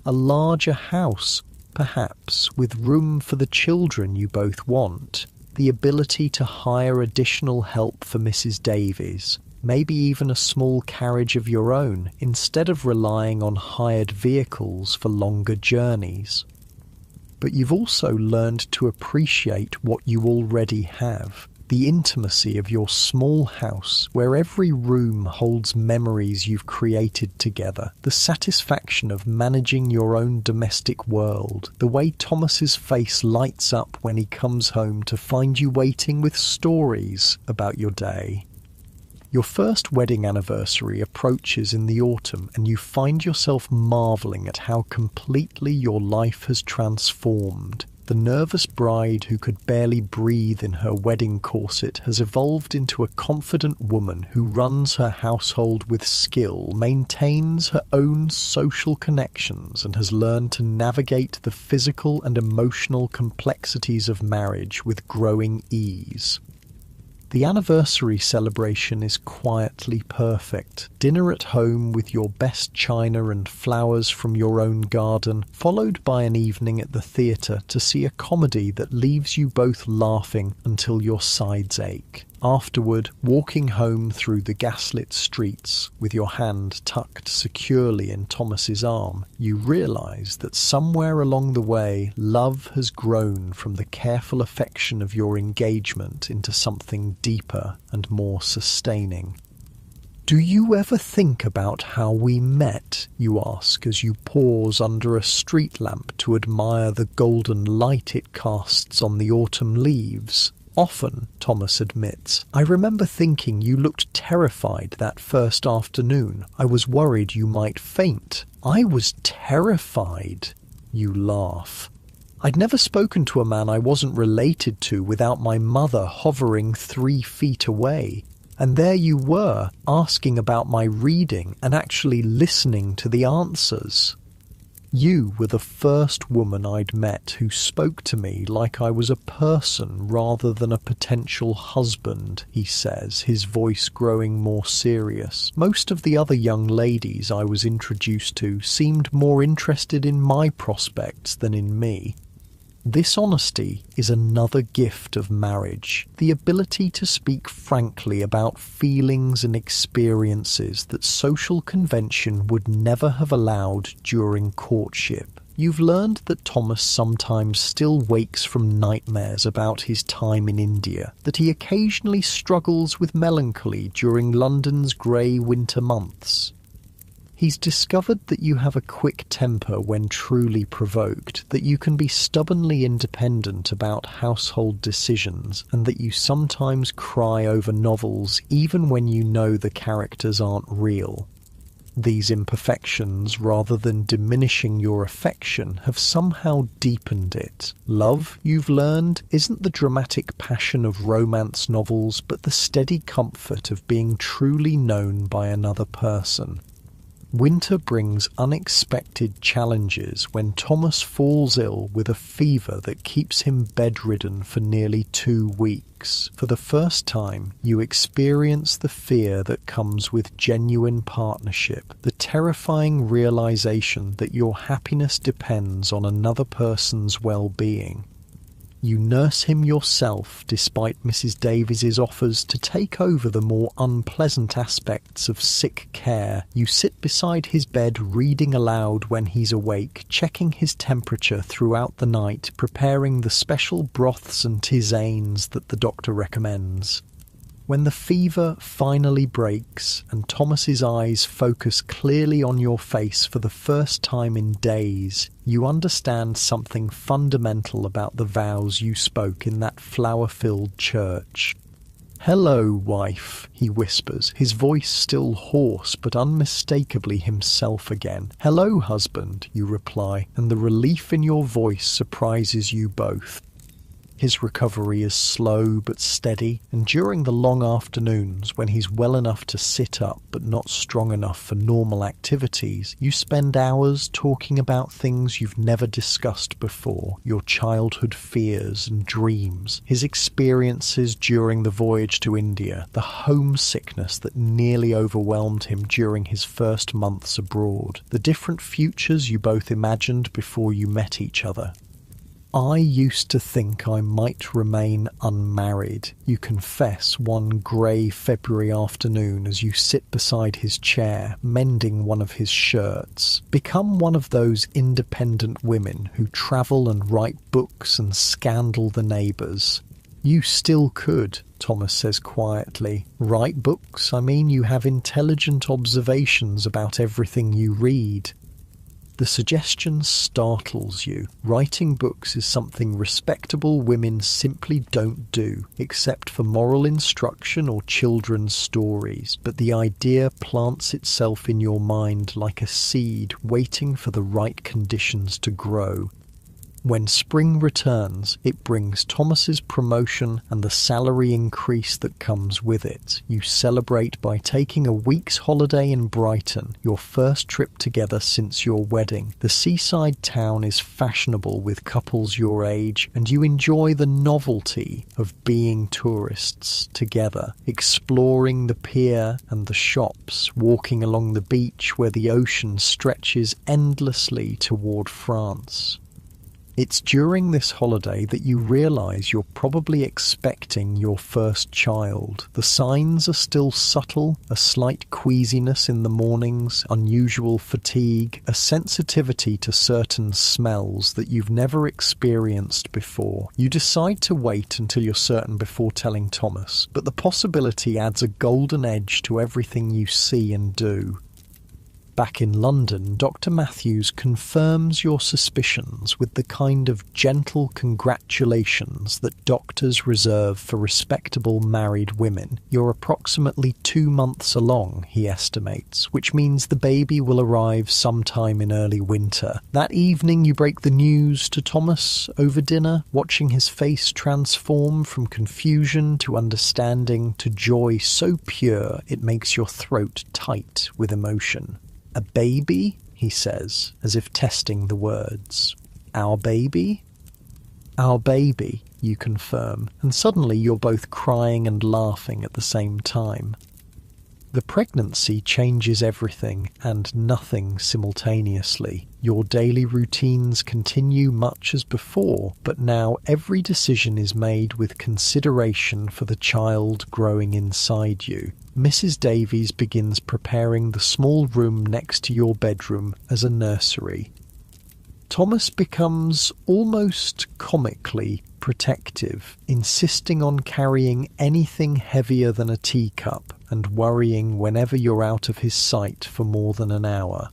A larger house, perhaps, with room for the children you both want. The ability to hire additional help for Mrs. Davies. Maybe even a small carriage of your own, instead of relying on hired vehicles for longer journeys. But you've also learned to appreciate what you already have. The intimacy of your small house, where every room holds memories you've created together. The satisfaction of managing your own domestic world. The way Thomas's face lights up when he comes home to find you waiting with stories about your day. Your first wedding anniversary approaches in the autumn, and you find yourself marvelling at how completely your life has transformed. The nervous bride who could barely breathe in her wedding corset has evolved into a confident woman who runs her household with skill, maintains her own social connections, and has learned to navigate the physical and emotional complexities of marriage with growing ease. The anniversary celebration is quietly perfect. Dinner at home with your best china and flowers from your own garden, followed by an evening at the theatre to see a comedy that leaves you both laughing until your sides ache. Afterward, walking home through the gaslit streets with your hand tucked securely in Thomas's arm, you realise that somewhere along the way, love has grown from the careful affection of your engagement into something deeper and more sustaining. "Do you ever think about how we met?" you ask as you pause under a street lamp to admire the golden light it casts on the autumn leaves. "Often," Thomas admits. "I remember thinking you looked terrified that first afternoon. I was worried you might faint." "I was terrified?" You laugh. "I'd never spoken to a man I wasn't related to without my mother hovering 3 feet away. And there you were, asking about my reading and actually listening to the answers. You were the first woman I'd met who spoke to me like I was a person rather than a potential husband," he says, his voice growing more serious. "Most of the other young ladies I was introduced to seemed more interested in my prospects than in me." This honesty is another gift of marriage, the ability to speak frankly about feelings and experiences that social convention would never have allowed during courtship. You've learned that Thomas sometimes still wakes from nightmares about his time in India, that he occasionally struggles with melancholy during London's grey winter months. He's discovered that you have a quick temper when truly provoked, that you can be stubbornly independent about household decisions, and that you sometimes cry over novels even when you know the characters aren't real. These imperfections, rather than diminishing your affection, have somehow deepened it. Love, you've learned, isn't the dramatic passion of romance novels, but the steady comfort of being truly known by another person. Winter brings unexpected challenges when Thomas falls ill with a fever that keeps him bedridden for nearly 2 weeks. For the first time, you experience the fear that comes with genuine partnership, the terrifying realization that your happiness depends on another person's well-being. You nurse him yourself despite Mrs. Davies's offers to take over the more unpleasant aspects of sick care. You sit beside his bed reading aloud when he's awake, checking his temperature throughout the night, preparing the special broths and tisanes that the doctor recommends. When the fever finally breaks and Thomas's eyes focus clearly on your face for the first time in days, you understand something fundamental about the vows you spoke in that flower-filled church. "Hello, wife," he whispers, his voice still hoarse but unmistakably himself again. "Hello, husband," you reply, and the relief in your voice surprises you both. His recovery is slow but steady, and during the long afternoons when he's well enough to sit up but not strong enough for normal activities, you spend hours talking about things you've never discussed before, your childhood fears and dreams, his experiences during the voyage to India, the homesickness that nearly overwhelmed him during his first months abroad, the different futures you both imagined before you met each other. "I used to think I might remain unmarried," you confess one grey February afternoon as you sit beside his chair, mending one of his shirts. "Become one of those independent women who travel and write books and scandal the neighbours." "You still could," Thomas says quietly. "Write books? I mean, you have intelligent observations about everything you read." The suggestion startles you. Writing books is something respectable women simply don't do, except for moral instruction or children's stories, but the idea plants itself in your mind like a seed waiting for the right conditions to grow. When spring returns, it brings Thomas's promotion and the salary increase that comes with it. You celebrate by taking a week's holiday in Brighton, your first trip together since your wedding. The seaside town is fashionable with couples your age, and you enjoy the novelty of being tourists together, exploring the pier and the shops, walking along the beach where the ocean stretches endlessly toward France. It's during this holiday that you realise you're probably expecting your first child. The signs are still subtle: a slight queasiness in the mornings, unusual fatigue, a sensitivity to certain smells that you've never experienced before. You decide to wait until you're certain before telling Thomas, but the possibility adds a golden edge to everything you see and do. Back in London, Dr. Matthews confirms your suspicions with the kind of gentle congratulations that doctors reserve for respectable married women. You're approximately 2 months along, he estimates, which means the baby will arrive sometime in early winter. That evening you break the news to Thomas over dinner, watching his face transform from confusion to understanding to joy so pure it makes your throat tight with emotion. "A baby?" he says, as if testing the words. "Our baby?" "Our baby," you confirm, and suddenly you're both crying and laughing at the same time. The pregnancy changes everything and nothing simultaneously. Your daily routines continue much as before, but now every decision is made with consideration for the child growing inside you. Mrs. Davies begins preparing the small room next to your bedroom as a nursery. Thomas becomes almost comically protective, insisting on carrying anything heavier than a teacup and worrying whenever you're out of his sight for more than an hour.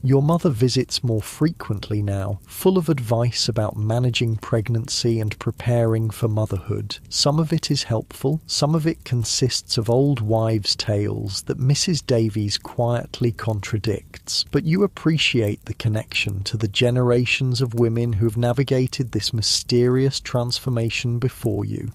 Your mother visits more frequently now, full of advice about managing pregnancy and preparing for motherhood. Some of it is helpful, some of it consists of old wives' tales that Mrs. Davies quietly contradicts, but you appreciate the connection to the generations of women who have navigated this mysterious transformation before you.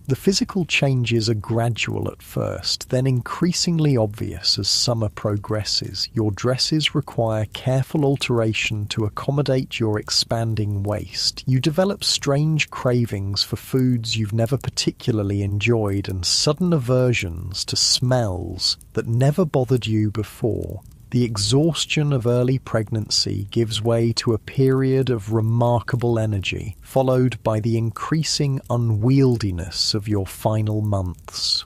The physical changes are gradual at first, then increasingly obvious as summer progresses. Your dresses require careful alteration to accommodate your expanding waist. You develop strange cravings for foods you've never particularly enjoyed and sudden aversions to smells that never bothered you before. The exhaustion of early pregnancy gives way to a period of remarkable energy, followed by the increasing unwieldiness of your final months.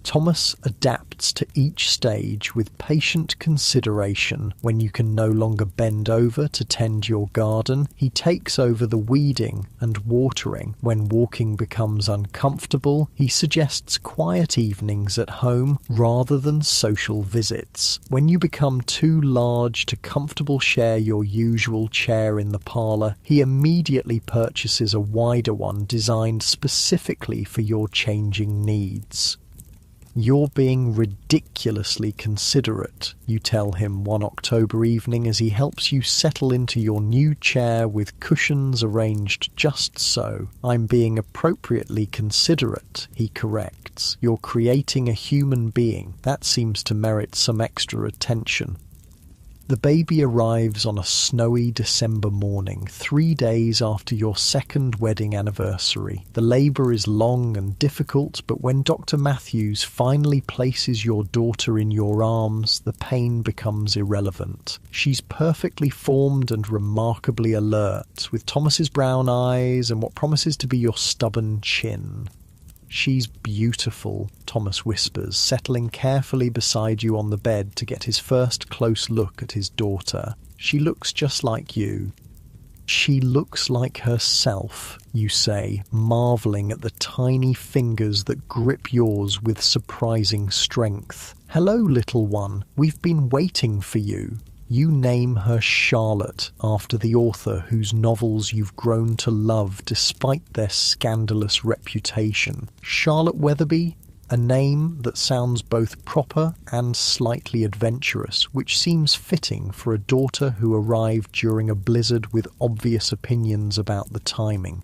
Thomas adapts to each stage with patient consideration. When you can no longer bend over to tend your garden, he takes over the weeding and watering. When walking becomes uncomfortable, he suggests quiet evenings at home rather than social visits. When you become too large to comfortably share your usual chair in the parlour, he immediately purchases a wider one designed specifically for your changing needs. "You're being ridiculously considerate," you tell him one October evening as he helps you settle into your new chair with cushions arranged just so. "I'm being appropriately considerate," he corrects. "You're creating a human being. That seems to merit some extra attention." The baby arrives on a snowy December morning, 3 days after your second wedding anniversary. The labour is long and difficult, but when Dr. Matthews finally places your daughter in your arms, the pain becomes irrelevant. She's perfectly formed and remarkably alert, with Thomas's brown eyes and what promises to be your stubborn chin. "She's beautiful," Thomas whispers, settling carefully beside you on the bed to get his first close look at his daughter. "She looks just like you." "She looks like herself," you say, marvelling at the tiny fingers that grip yours with surprising strength. "Hello, little one. We've been waiting for you." You name her Charlotte, after the author whose novels you've grown to love despite their scandalous reputation. Charlotte Weatherby? a name that sounds both proper and slightly adventurous, which seems fitting for a daughter who arrived during a blizzard with obvious opinions about the timing.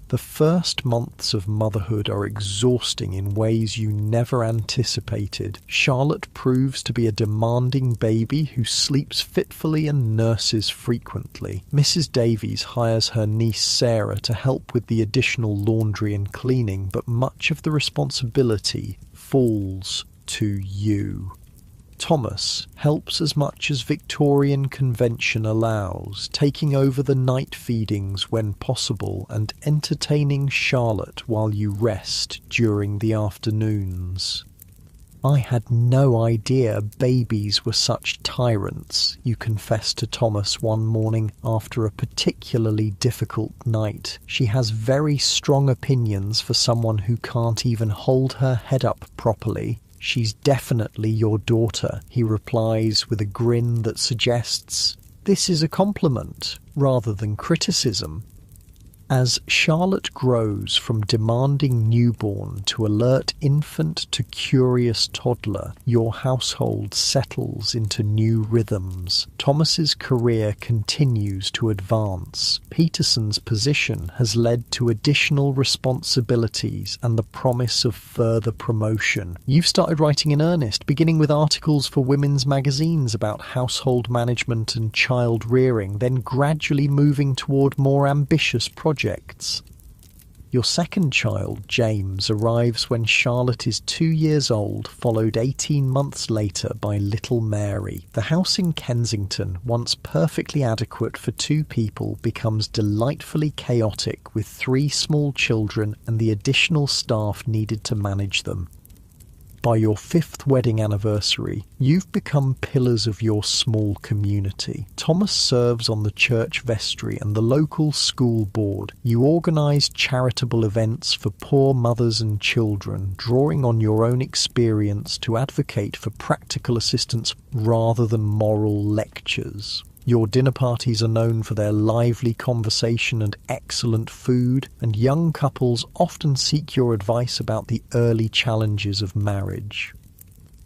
The first months of motherhood are exhausting in ways you never anticipated. Charlotte proves to be a demanding baby who sleeps fitfully and nurses frequently. Mrs. Davies hires her niece Sarah to help with the additional laundry and cleaning, but much of the responsibility falls to you. Thomas helps as much as Victorian convention allows, taking over the night feedings when possible and entertaining Charlotte while you rest during the afternoons. I had no idea babies were such tyrants, you confessed to Thomas one morning after a particularly difficult night. She has very strong opinions for someone who can't even hold her head up properly. She's definitely your daughter, he replies with a grin that suggests this is a compliment rather than criticism. As Charlotte grows from demanding newborn to alert infant to curious toddler, your household settles into new rhythms. Thomas's career continues to advance. Peterson's position has led to additional responsibilities and the promise of further promotion. You've started writing in earnest, beginning with articles for women's magazines about household management and child rearing, then gradually moving toward more ambitious projects. Your second child, James, arrives when Charlotte is 2 years old, followed 18 months later by little Mary. The house in Kensington, once perfectly adequate for 2 people, becomes delightfully chaotic with 3 small children and the additional staff needed to manage them. By your 5th wedding anniversary, you've become pillars of your small community. Thomas serves on the church vestry and the local school board. You organise charitable events for poor mothers and children, drawing on your own experience to advocate for practical assistance rather than moral lectures. Your dinner parties are known for their lively conversation and excellent food, and young couples often seek your advice about the early challenges of marriage.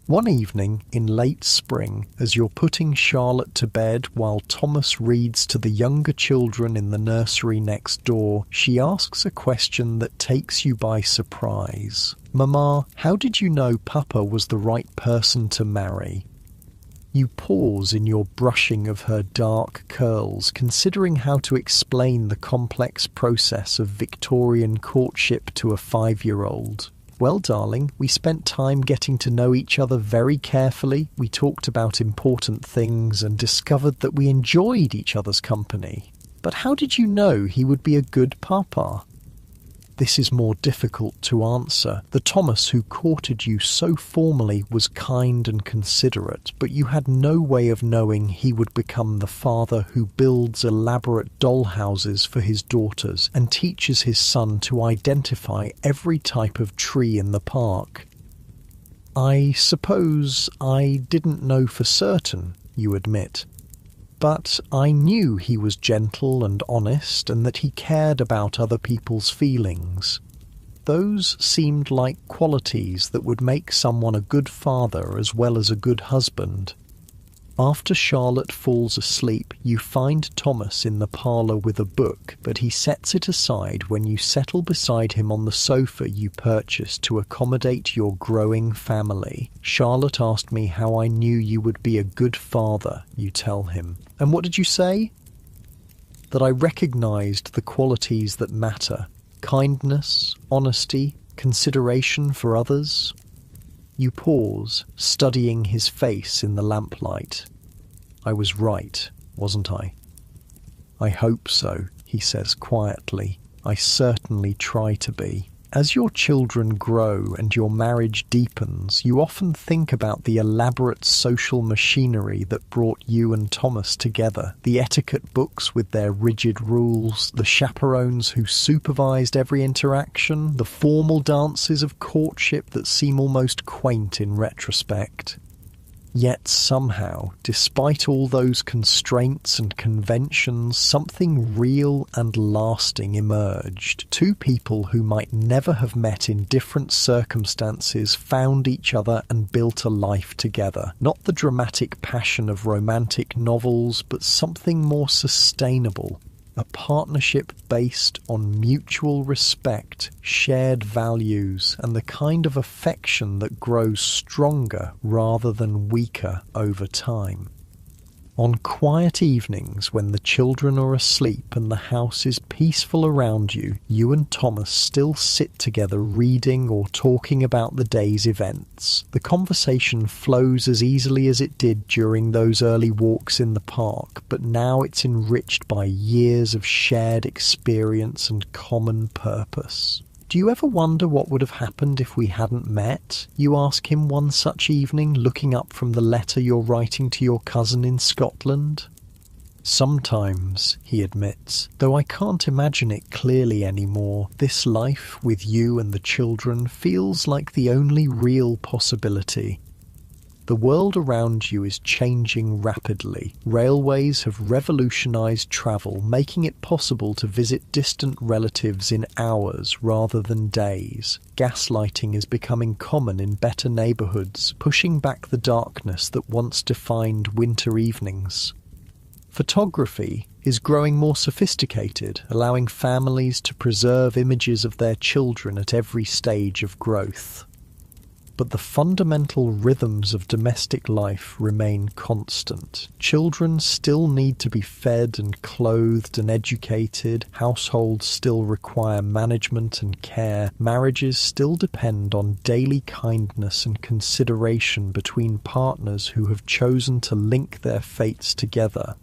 One evening in late spring, as you're putting Charlotte to bed while Thomas reads to the younger children in the nursery next door, she asks a question that takes you by surprise. "Mama, how did you know Papa was the right person to marry?" You pause in your brushing of her dark curls, considering how to explain the complex process of Victorian courtship to a 5-year-old. "Well, darling, we spent time getting to know each other very carefully. We talked about important things and discovered that we enjoyed each other's company. But how did you know he would be a good papa?" This is more difficult to answer. The Thomas who courted you so formally was kind and considerate, but you had no way of knowing he would become the father who builds elaborate dollhouses for his daughters and teaches his son to identify every type of tree in the park. "I suppose I didn't know for certain," you admit. "But I knew he was gentle and honest and that he cared about other people's feelings. Those seemed like qualities that would make someone a good father as well as a good husband." After Charlotte falls asleep, you find Thomas in the parlour with a book, but he sets it aside when you settle beside him on the sofa you purchased to accommodate your growing family. "Charlotte asked me how I knew you would be a good father," you tell him. "And what did you say?" "That I recognised the qualities that matter: kindness, honesty, consideration for others." You pause, studying his face in the lamplight. "I was right, wasn't I?" "I hope so," he says quietly. "I certainly try to be." As your children grow and your marriage deepens, you often think about the elaborate social machinery that brought you and Thomas together. The etiquette books with their rigid rules, the chaperones who supervised every interaction, the formal dances of courtship that seem almost quaint in retrospect. Yet somehow, despite all those constraints and conventions, something real and lasting emerged. Two people who might never have met in different circumstances found each other and built a life together. Not the dramatic passion of romantic novels, but something more sustainable. A partnership based on mutual respect, shared values, and the kind of affection that grows stronger rather than weaker over time. On quiet evenings when the children are asleep and the house is peaceful around you, you and Thomas still sit together reading or talking about the day's events. The conversation flows as easily as it did during those early walks in the park, but now it's enriched by years of shared experience and common purpose. "Do you ever wonder what would have happened if we hadn't met?" you ask him one such evening, looking up from the letter you're writing to your cousin in Scotland. "Sometimes," he admits, "though I can't imagine it clearly anymore. This life with you and the children feels like the only real possibility." The world around you is changing rapidly. Railways have revolutionized travel, making it possible to visit distant relatives in hours rather than days. Gaslighting is becoming common in better neighborhoods, pushing back the darkness that once defined winter evenings. Photography is growing more sophisticated, allowing families to preserve images of their children at every stage of growth. But the fundamental rhythms of domestic life remain constant. Children still need to be fed and clothed and educated. Households still require management and care. Marriages still depend on daily kindness and consideration between partners who have chosen to link their fates together.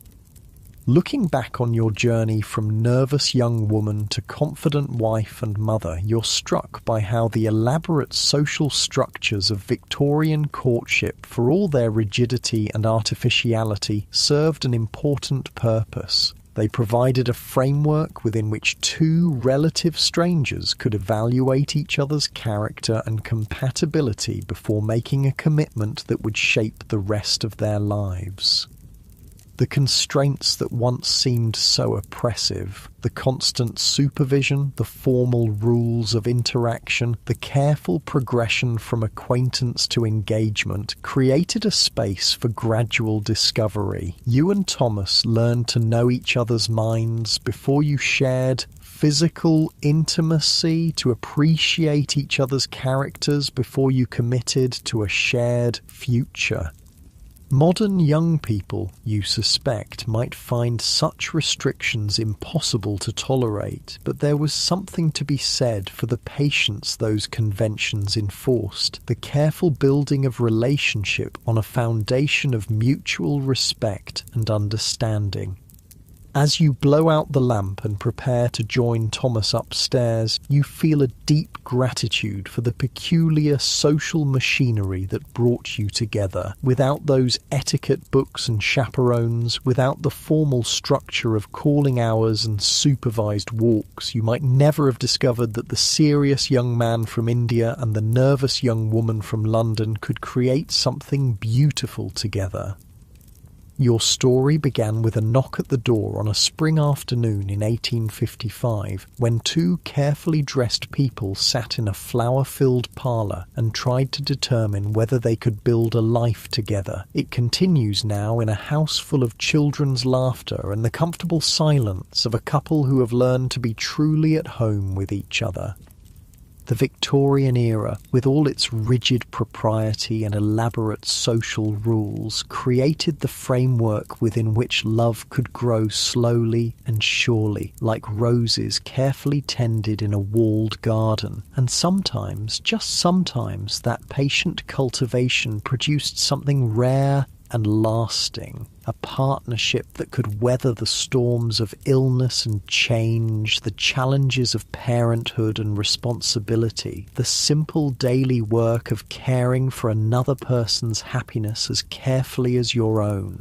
Looking back on your journey from nervous young woman to confident wife and mother, you're struck by how the elaborate social structures of Victorian courtship, for all their rigidity and artificiality, served an important purpose. They provided a framework within which two relative strangers could evaluate each other's character and compatibility before making a commitment that would shape the rest of their lives. The constraints that once seemed so oppressive, the constant supervision, the formal rules of interaction, the careful progression from acquaintance to engagement, created a space for gradual discovery. You and Thomas learned to know each other's minds before you shared physical intimacy, to appreciate each other's characters before you committed to a shared future. Modern young people, you suspect, might find such restrictions impossible to tolerate, but there was something to be said for the patience those conventions enforced, the careful building of relationship on a foundation of mutual respect and understanding. As you blow out the lamp and prepare to join Thomas upstairs, you feel a deep gratitude for the peculiar social machinery that brought you together. Without those etiquette books and chaperones, without the formal structure of calling hours and supervised walks, you might never have discovered that the serious young man from India and the nervous young woman from London could create something beautiful together. Your story began with a knock at the door on a spring afternoon in 1855, when two carefully dressed people sat in a flower-filled parlour and tried to determine whether they could build a life together. It continues now in a house full of children's laughter and the comfortable silence of a couple who have learned to be truly at home with each other. The Victorian era, with all its rigid propriety and elaborate social rules, created the framework within which love could grow slowly and surely, like roses carefully tended in a walled garden. And sometimes, just sometimes, that patient cultivation produced something rare and lasting, a partnership that could weather the storms of illness and change, the challenges of parenthood and responsibility, the simple daily work of caring for another person's happiness as carefully as your own.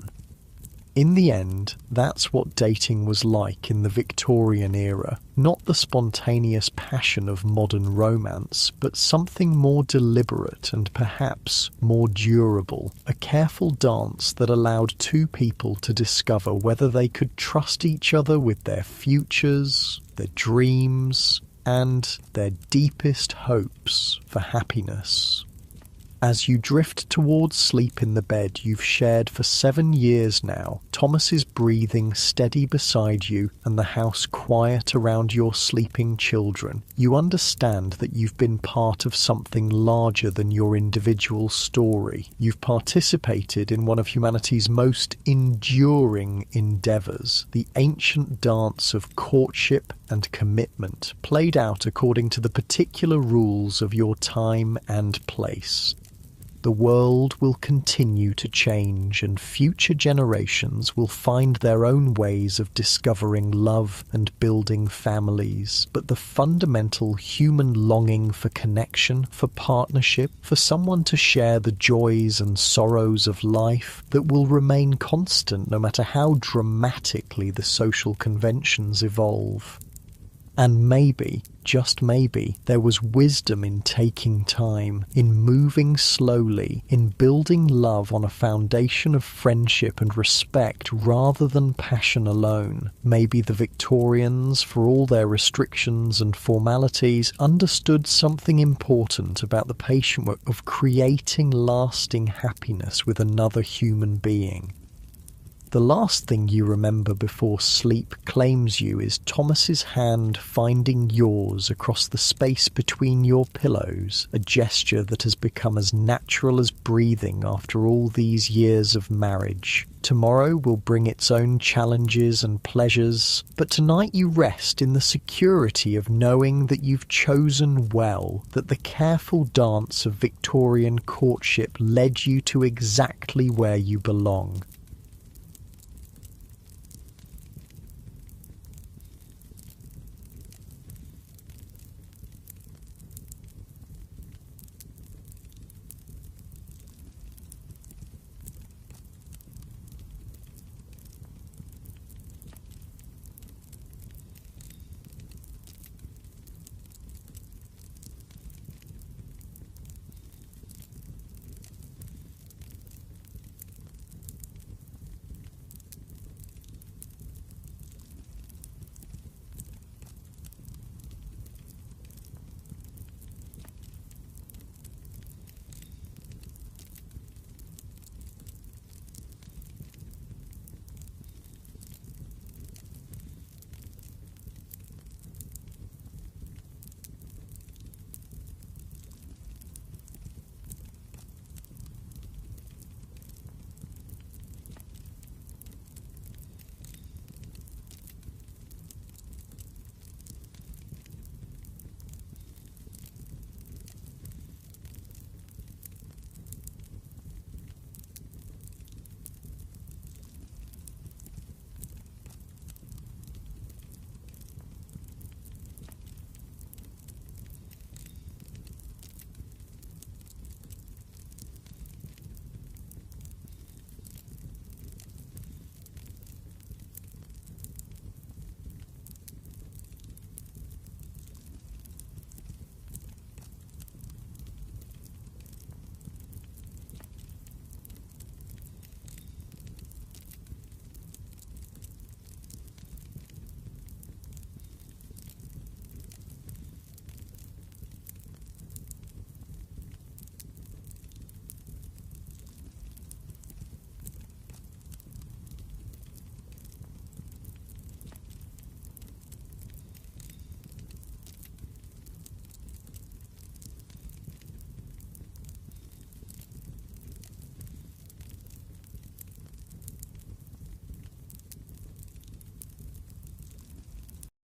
In the end, that's what dating was like in the Victorian era. Not the spontaneous passion of modern romance, but something more deliberate and perhaps more durable. A careful dance that allowed two people to discover whether they could trust each other with their futures, their dreams, and their deepest hopes for happiness. As you drift towards sleep in the bed you've shared for 7 years now, Thomas's breathing steady beside you and the house quiet around your sleeping children, you understand that you've been part of something larger than your individual story. You've participated in one of humanity's most enduring endeavours, the ancient dance of courtship and commitment, played out according to the particular rules of your time and place. The world will continue to change and future generations will find their own ways of discovering love and building families. But the fundamental human longing for connection, for partnership, for someone to share the joys and sorrows of life, that will remain constant no matter how dramatically the social conventions evolve. And maybe, just maybe, there was wisdom in taking time, in moving slowly, in building love on a foundation of friendship and respect rather than passion alone. Maybe the Victorians, for all their restrictions and formalities, understood something important about the patient work of creating lasting happiness with another human being. The last thing you remember before sleep claims you is Thomas's hand finding yours across the space between your pillows, a gesture that has become as natural as breathing after all these years of marriage. Tomorrow will bring its own challenges and pleasures, but tonight you rest in the security of knowing that you've chosen well, that the careful dance of Victorian courtship led you to exactly where you belong.